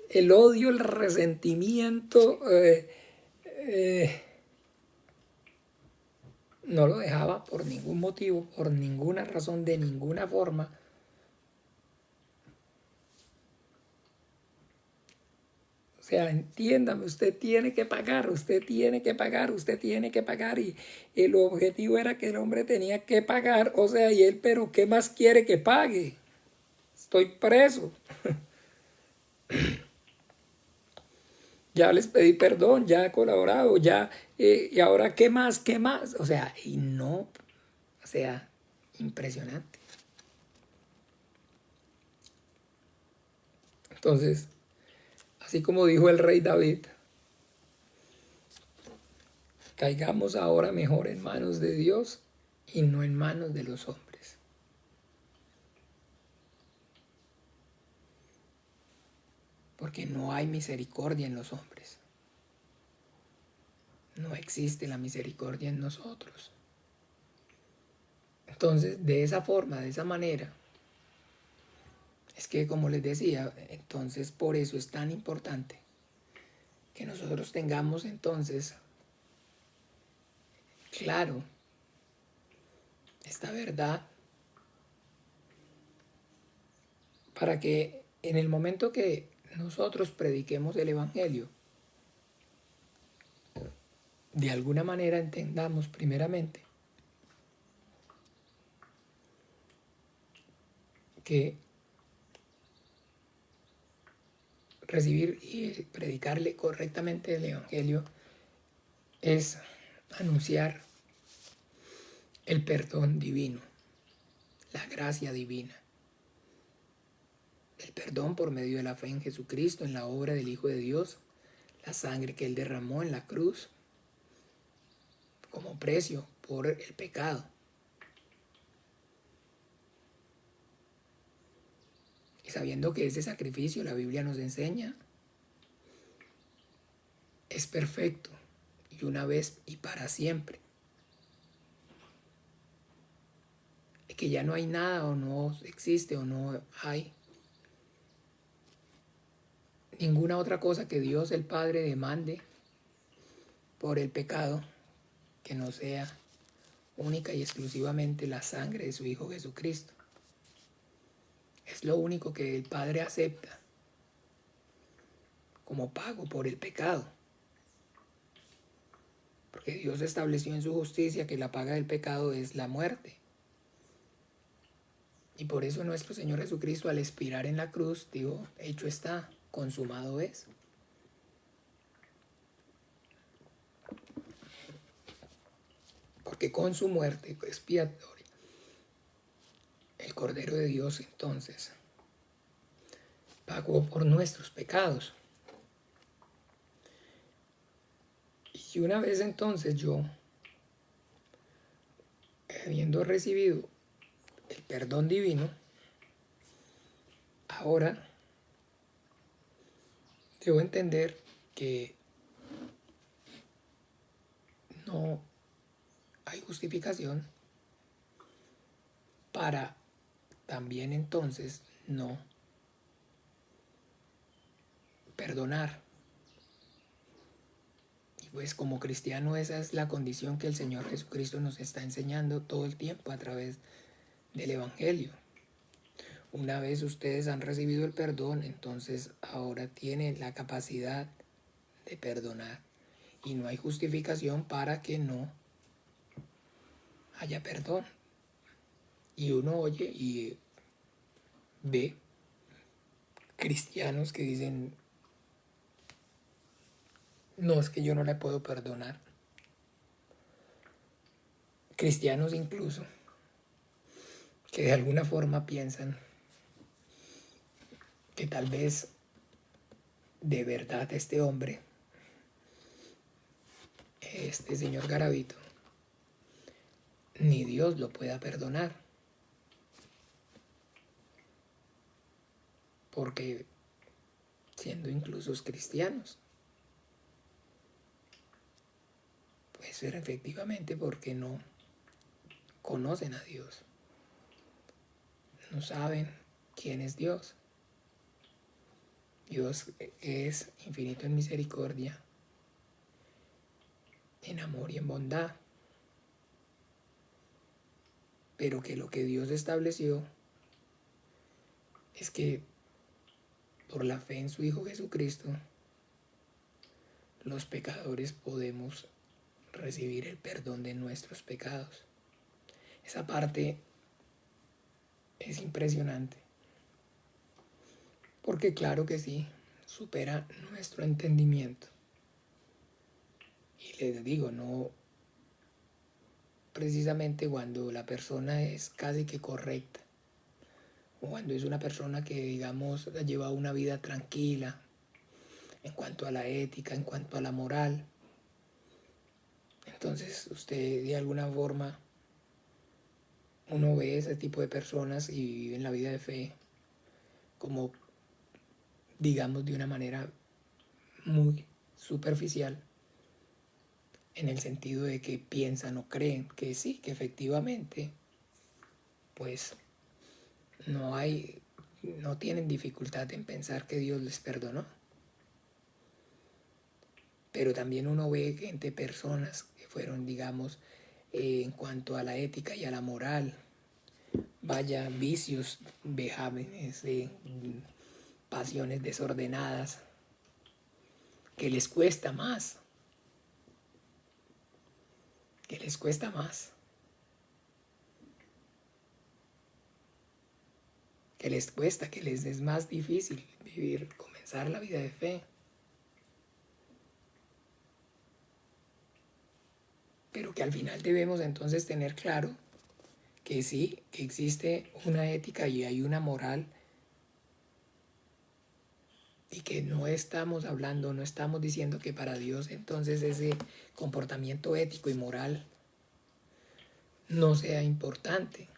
el odio, el resentimiento, no lo dejaba por ningún motivo, por ninguna razón, de ninguna forma. O sea, entiéndame, usted tiene que pagar, usted tiene que pagar, usted tiene que pagar. Y el objetivo era que el hombre tenía que pagar, o sea, y él, pero ¿qué más quiere que pague? Estoy preso. Ya les pedí perdón, ya he colaborado, ya, y ahora ¿qué más? ¿Qué más? O sea, y no, o sea, impresionante. Entonces, así como dijo el rey David, caigamos ahora mejor en manos de Dios y no en manos de los hombres. Porque no hay misericordia en los hombres. No existe la misericordia en nosotros. Entonces, de esa forma, de esa manera, es que como les decía, entonces por eso es tan importante que nosotros tengamos entonces claro esta verdad para que en el momento que nosotros prediquemos el Evangelio, de alguna manera entendamos primeramente que recibir y predicarle correctamente el Evangelio es anunciar el perdón divino, la gracia divina, el perdón por medio de la fe en Jesucristo, en la obra del Hijo de Dios, la sangre que Él derramó en la cruz como precio por el pecado. Y sabiendo que ese sacrificio, la Biblia nos enseña, es perfecto y una vez y para siempre. Que ya no hay nada o no existe o no hay ninguna otra cosa que Dios el Padre demande por el pecado que no sea única y exclusivamente la sangre de su Hijo Jesucristo. Es lo único que el Padre acepta como pago por el pecado. Porque Dios estableció en su justicia que la paga del pecado es la muerte. Y por eso nuestro Señor Jesucristo, al expirar en la cruz, dijo, hecho está, consumado es. Porque con su muerte expiatoria, el Cordero de Dios entonces pagó por nuestros pecados. Y una vez entonces yo, habiendo recibido el perdón divino, ahora debo entender que no hay justificación para también entonces no perdonar. Y pues como cristiano esa es la condición que el Señor Jesucristo nos está enseñando todo el tiempo a través del Evangelio. Una vez ustedes han recibido el perdón, entonces ahora tienen la capacidad de perdonar. Y no hay justificación para que no haya perdón. Y uno oye y ve cristianos que dicen, no, es que yo no le puedo perdonar. Cristianos incluso, que de alguna forma piensan que tal vez de verdad este hombre, este señor Garavito, ni Dios lo pueda perdonar. Porque siendo incluso cristianos, puede ser efectivamente porque no conocen a Dios, no saben quién es Dios. Dios es infinito en misericordia, en amor y en bondad, pero que lo que Dios estableció es que por la fe en su Hijo Jesucristo, los pecadores podemos recibir el perdón de nuestros pecados. Esa parte es impresionante, porque claro que sí, supera nuestro entendimiento. Y les digo, no precisamente cuando la persona es casi que correcta, o cuando es una persona que, digamos, lleva una vida tranquila en cuanto a la ética, en cuanto a la moral. Entonces usted de alguna forma, uno ve ese tipo de personas y viven la vida de fe como, digamos, de una manera muy superficial, en el sentido de que piensan o creen que sí, que efectivamente, pues no tienen dificultad en pensar que Dios les perdonó. Pero también uno ve gente, personas que fueron, digamos, en cuanto a la ética y a la moral, vaya vicios, vejámenes, pasiones desordenadas, que les cuesta más, que les cuesta más, que les cuesta, que les es más difícil vivir, comenzar la vida de fe. Pero que al final debemos entonces tener claro que sí, que existe una ética y hay una moral y que no estamos hablando, no estamos diciendo que para Dios entonces ese comportamiento ético y moral no sea importante.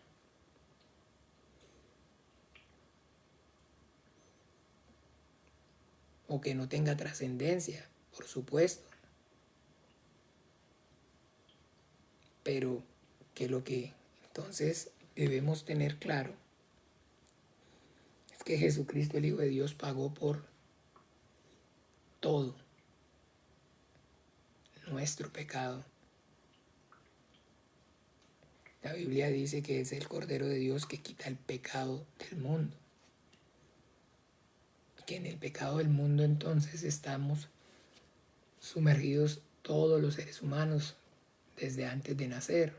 O que no tenga trascendencia, por supuesto. Pero que lo que entonces debemos tener claro es que Jesucristo, el Hijo de Dios, pagó por todo nuestro pecado. La Biblia dice que es el Cordero de Dios que quita el pecado del mundo. Que en el pecado del mundo entonces estamos sumergidos todos los seres humanos desde antes de nacer.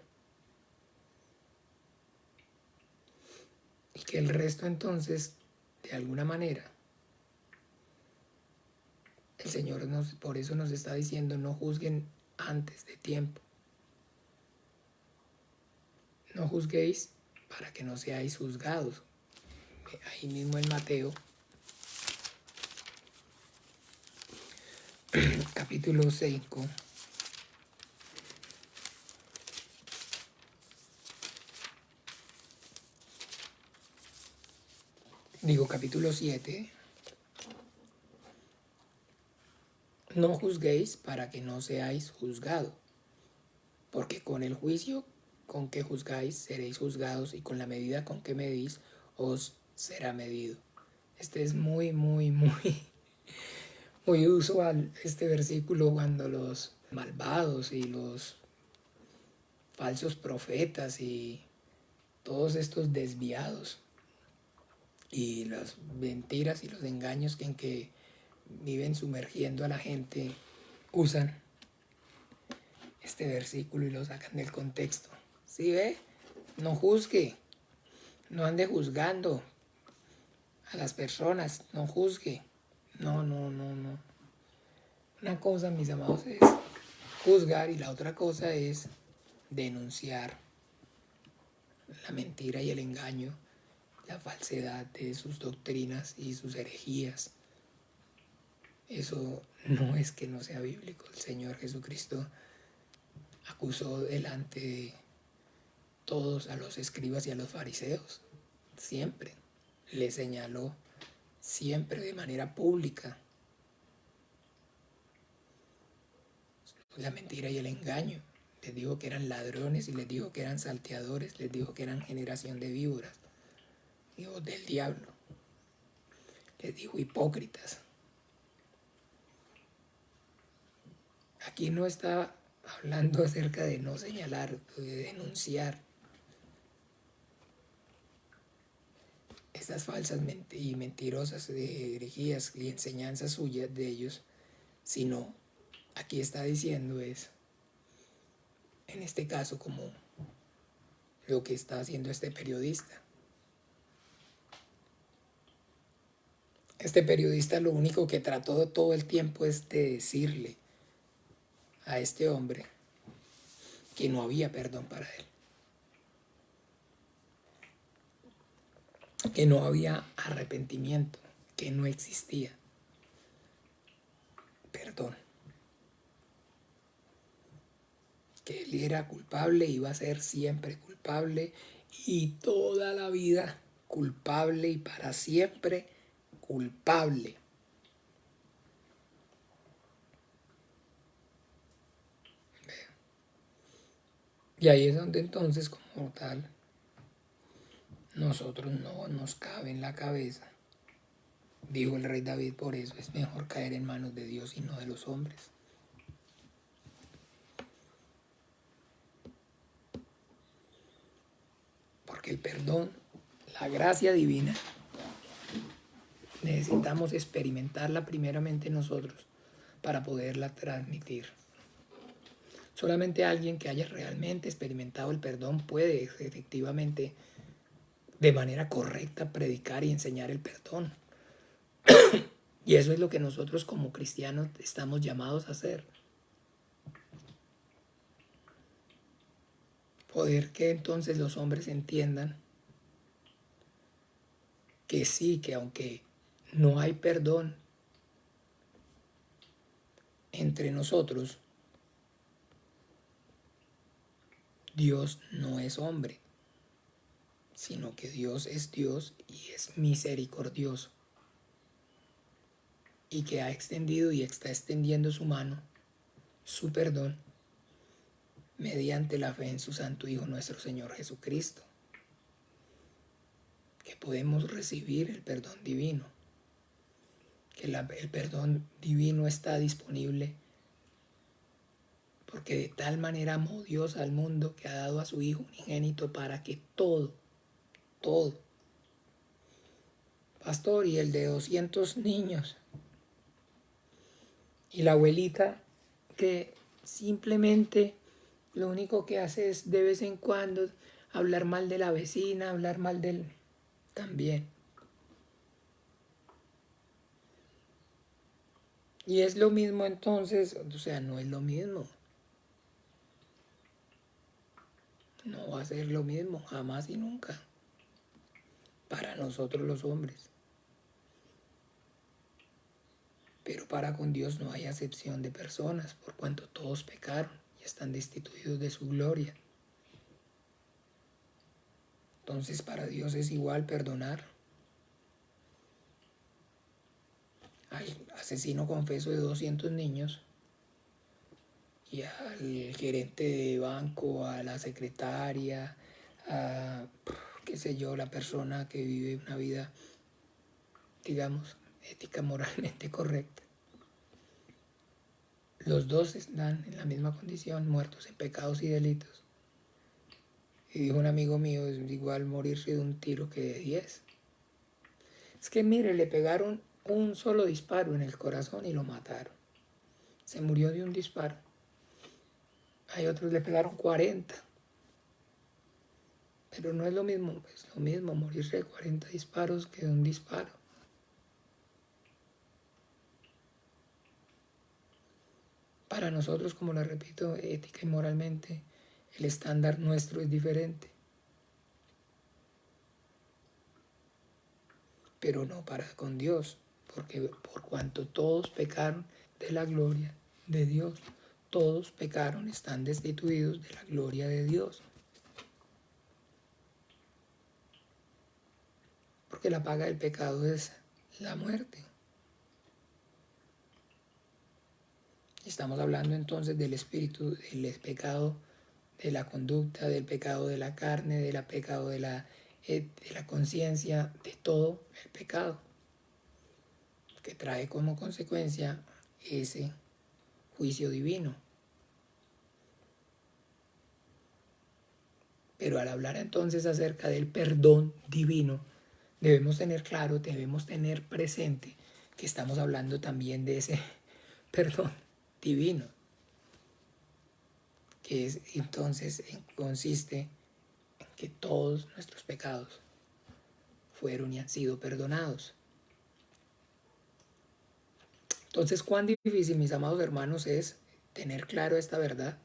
Y que el resto entonces, de alguna manera, el Señor por eso nos está diciendo: no juzguen antes de tiempo. No juzguéis para que no seáis juzgados. Ahí mismo en Mateo, capítulo 5. Capítulo 7. No juzguéis para que no seáis juzgados, porque con el juicio con que juzgáis seréis juzgados, y con la medida con que medís os será medido. Este es muy usual, este versículo, cuando los malvados y los falsos profetas y todos estos desviados y las mentiras y los engaños en que viven sumergiendo a la gente usan este versículo y lo sacan del contexto. ¿Sí ve? No juzgue, no ande juzgando a las personas, no juzgue. No. Una cosa, mis amados, es juzgar, y la otra cosa es denunciar la mentira y el engaño, la falsedad de sus doctrinas y sus herejías. Eso no es que no sea bíblico. El Señor Jesucristo acusó delante de todos a los escribas y a los fariseos. Siempre les señaló, siempre de manera pública, la mentira y el engaño. Les dijo que eran ladrones y les dijo que eran salteadores, les dijo que eran generación de víboras, hijos del diablo. Les dijo hipócritas. Aquí no está hablando acerca de no señalar, de denunciar estas falsas y mentirosas herejías y enseñanzas suyas de ellos, sino aquí está diciendo es, en este caso, como lo que está haciendo este periodista. Este periodista lo único que trató todo el tiempo es de decirle a este hombre que no había perdón para él, que no había arrepentimiento, que no existía perdón, que él era culpable, iba a ser siempre culpable y toda la vida culpable y para siempre culpable. Y ahí es donde entonces, como tal, nosotros no nos cabe en la cabeza. Dijo el rey David: por eso es mejor caer en manos de Dios y no de los hombres. Porque el perdón, la gracia divina, necesitamos experimentarla primeramente nosotros para poderla transmitir. Solamente alguien que haya realmente experimentado el perdón puede efectivamente, de manera correcta, predicar y enseñar el perdón. Y eso es lo que nosotros como cristianos estamos llamados a hacer. Poder que entonces los hombres entiendan que sí, que aunque no hay perdón entre nosotros, Dios no es hombre, sino que Dios es Dios y es misericordioso, y que ha extendido y está extendiendo su mano, su perdón, mediante la fe en su Santo Hijo nuestro Señor Jesucristo, que podemos recibir el perdón divino, que el perdón divino está disponible, porque de tal manera amó Dios al mundo que ha dado a su Hijo unigénito para que todo, pastor, y el de 200 niños, y la abuelita que simplemente lo único que hace es de vez en cuando hablar mal de la vecina, hablar mal del también. Y es lo mismo entonces, o sea, no es lo mismo. No va a ser lo mismo, jamás y nunca, para nosotros los hombres. Pero para con Dios no hay acepción de personas, por cuanto todos pecaron y están destituidos de su gloria. Entonces para Dios es igual perdonar al asesino confeso de 200 niños y al gerente de banco, a la secretaria, a, qué sé yo, la persona que vive una vida, digamos, ética, moralmente correcta. Los dos están en la misma condición, muertos en pecados y delitos. Y dijo un amigo mío, es igual morirse de un tiro que de 10. Es que mire, le pegaron un solo disparo en el corazón y lo mataron. Se murió de un disparo. Hay otros le pegaron 40. Pero no es lo mismo, es lo mismo morirse de 40 disparos que de un disparo. Para nosotros, como lo repito, ética y moralmente, el estándar nuestro es diferente. Pero no para con Dios, porque por cuanto todos pecaron de la gloria de Dios, todos pecaron, están destituidos de la gloria de Dios. Porque la paga del pecado es la muerte. Estamos hablando entonces del espíritu, del pecado de la conducta, del pecado de la carne, del pecado de la conciencia, de todo el pecado, que trae como consecuencia ese juicio divino. Pero al hablar entonces acerca del perdón divino, debemos tener claro, debemos tener presente que estamos hablando también de ese perdón divino, que es entonces consiste en que todos nuestros pecados fueron y han sido perdonados. Entonces, cuán difícil, mis amados hermanos, es tener claro esta verdad,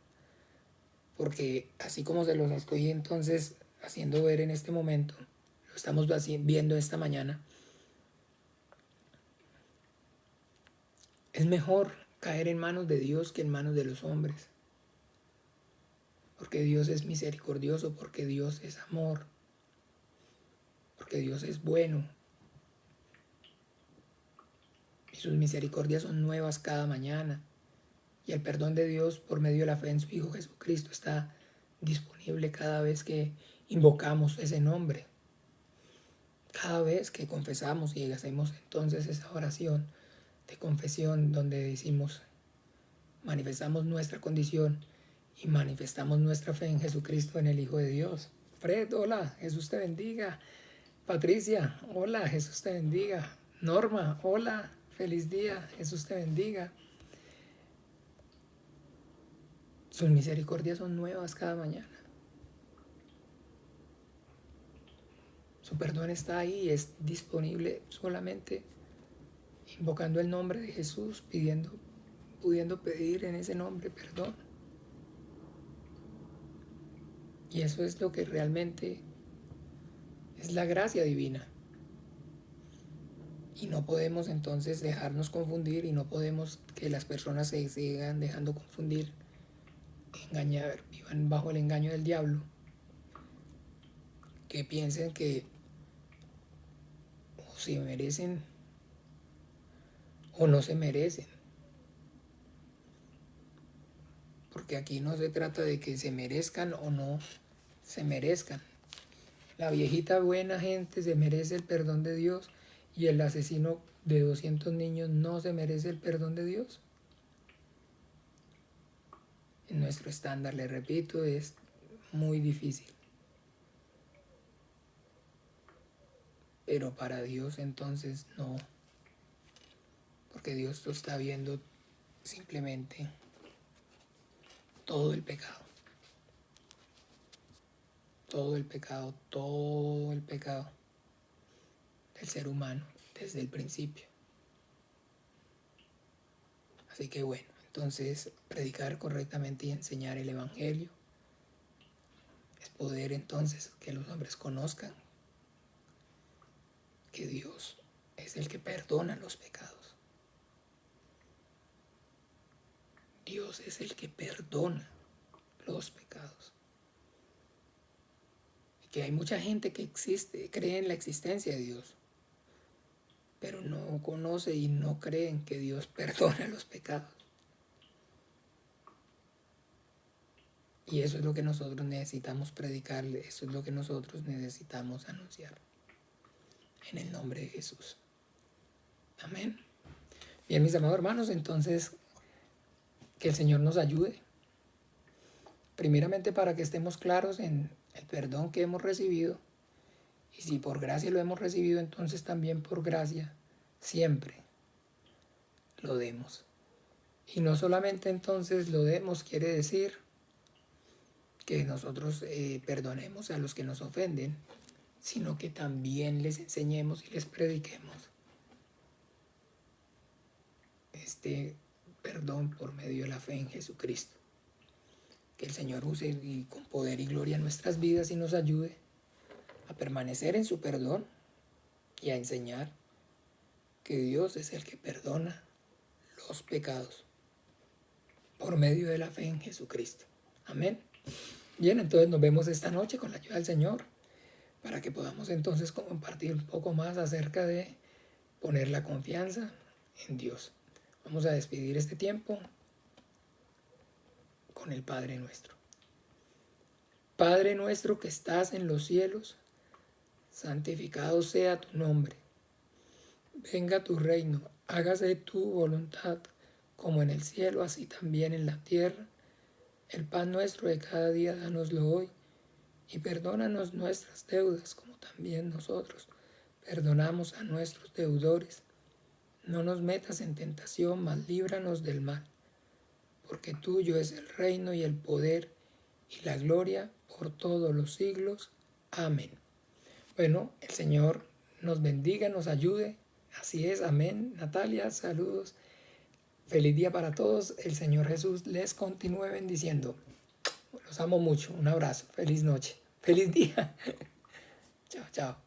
porque así como se los estoy entonces haciendo ver en este momento, lo estamos viendo esta mañana, es mejor caer en manos de Dios que en manos de los hombres, porque Dios es misericordioso, porque Dios es amor, porque Dios es bueno, y sus misericordias son nuevas cada mañana, y el perdón de Dios por medio de la fe en su Hijo Jesucristo está disponible cada vez que invocamos ese nombre. Cada vez que confesamos y hacemos entonces esa oración de confesión donde decimos, manifestamos nuestra condición y manifestamos nuestra fe en Jesucristo, en el Hijo de Dios. Fred, hola, Jesús te bendiga. Patricia, hola, Jesús te bendiga. Norma, hola, feliz día, Jesús te bendiga. Sus misericordias son nuevas cada mañana. Su perdón está ahí, es disponible solamente invocando el nombre de Jesús, pudiendo pedir en ese nombre perdón. Y eso es lo que realmente es la gracia divina. Y no podemos entonces dejarnos confundir y no podemos que las personas se sigan dejando confundir, engañar, vivan bajo el engaño del diablo, que piensen que o se merecen o no se merecen. Porque aquí no se trata de que se merezcan o no se merezcan. La viejita buena gente se merece el perdón de Dios y el asesino de 200 niños no se merece el perdón de Dios. En nuestro estándar, le repito, es muy difícil. Pero para Dios entonces no, porque Dios lo está viendo simplemente todo el pecado. Todo el pecado, todo el pecado del ser humano desde el principio. Así que bueno, entonces predicar correctamente y enseñar el Evangelio es poder entonces que los hombres conozcan que Dios es el que perdona los pecados. Dios es el que perdona los pecados. Y que hay mucha gente que cree en la existencia de Dios, pero no conoce y no creen que Dios perdona los pecados. Y eso es lo que nosotros necesitamos predicarle, eso es lo que nosotros necesitamos anunciar. En el nombre de Jesús. Amén. Bien, mis amados hermanos, entonces que el Señor nos ayude. Primeramente para que estemos claros en el perdón que hemos recibido. Y si por gracia lo hemos recibido, entonces también por gracia siempre lo demos. Y no solamente entonces lo demos, quiere decir que nosotros perdonemos a los que nos ofenden, sino que también les enseñemos y les prediquemos este perdón por medio de la fe en Jesucristo. Que el Señor use y con poder y gloria nuestras vidas y nos ayude a permanecer en su perdón y a enseñar que Dios es el que perdona los pecados por medio de la fe en Jesucristo. Amén. Bien, entonces nos vemos esta noche con la ayuda del Señor para que podamos entonces compartir un poco más acerca de poner la confianza en Dios. Vamos a despedir este tiempo con el Padre nuestro. Padre nuestro que estás en los cielos, santificado sea tu nombre. Venga tu reino, hágase tu voluntad, como en el cielo, así también en la tierra. El pan nuestro de cada día, dánoslo hoy, y perdónanos nuestras deudas, como también nosotros perdonamos a nuestros deudores. No nos metas en tentación, mas líbranos del mal, porque tuyo es el reino y el poder y la gloria por todos los siglos. Amén. Bueno, el Señor nos bendiga, nos ayude. Así es, amén. Natalia, saludos. Feliz día para todos. El Señor Jesús les continúe bendiciendo. Los amo mucho. Un abrazo. Feliz noche. Feliz día. Chao, chao.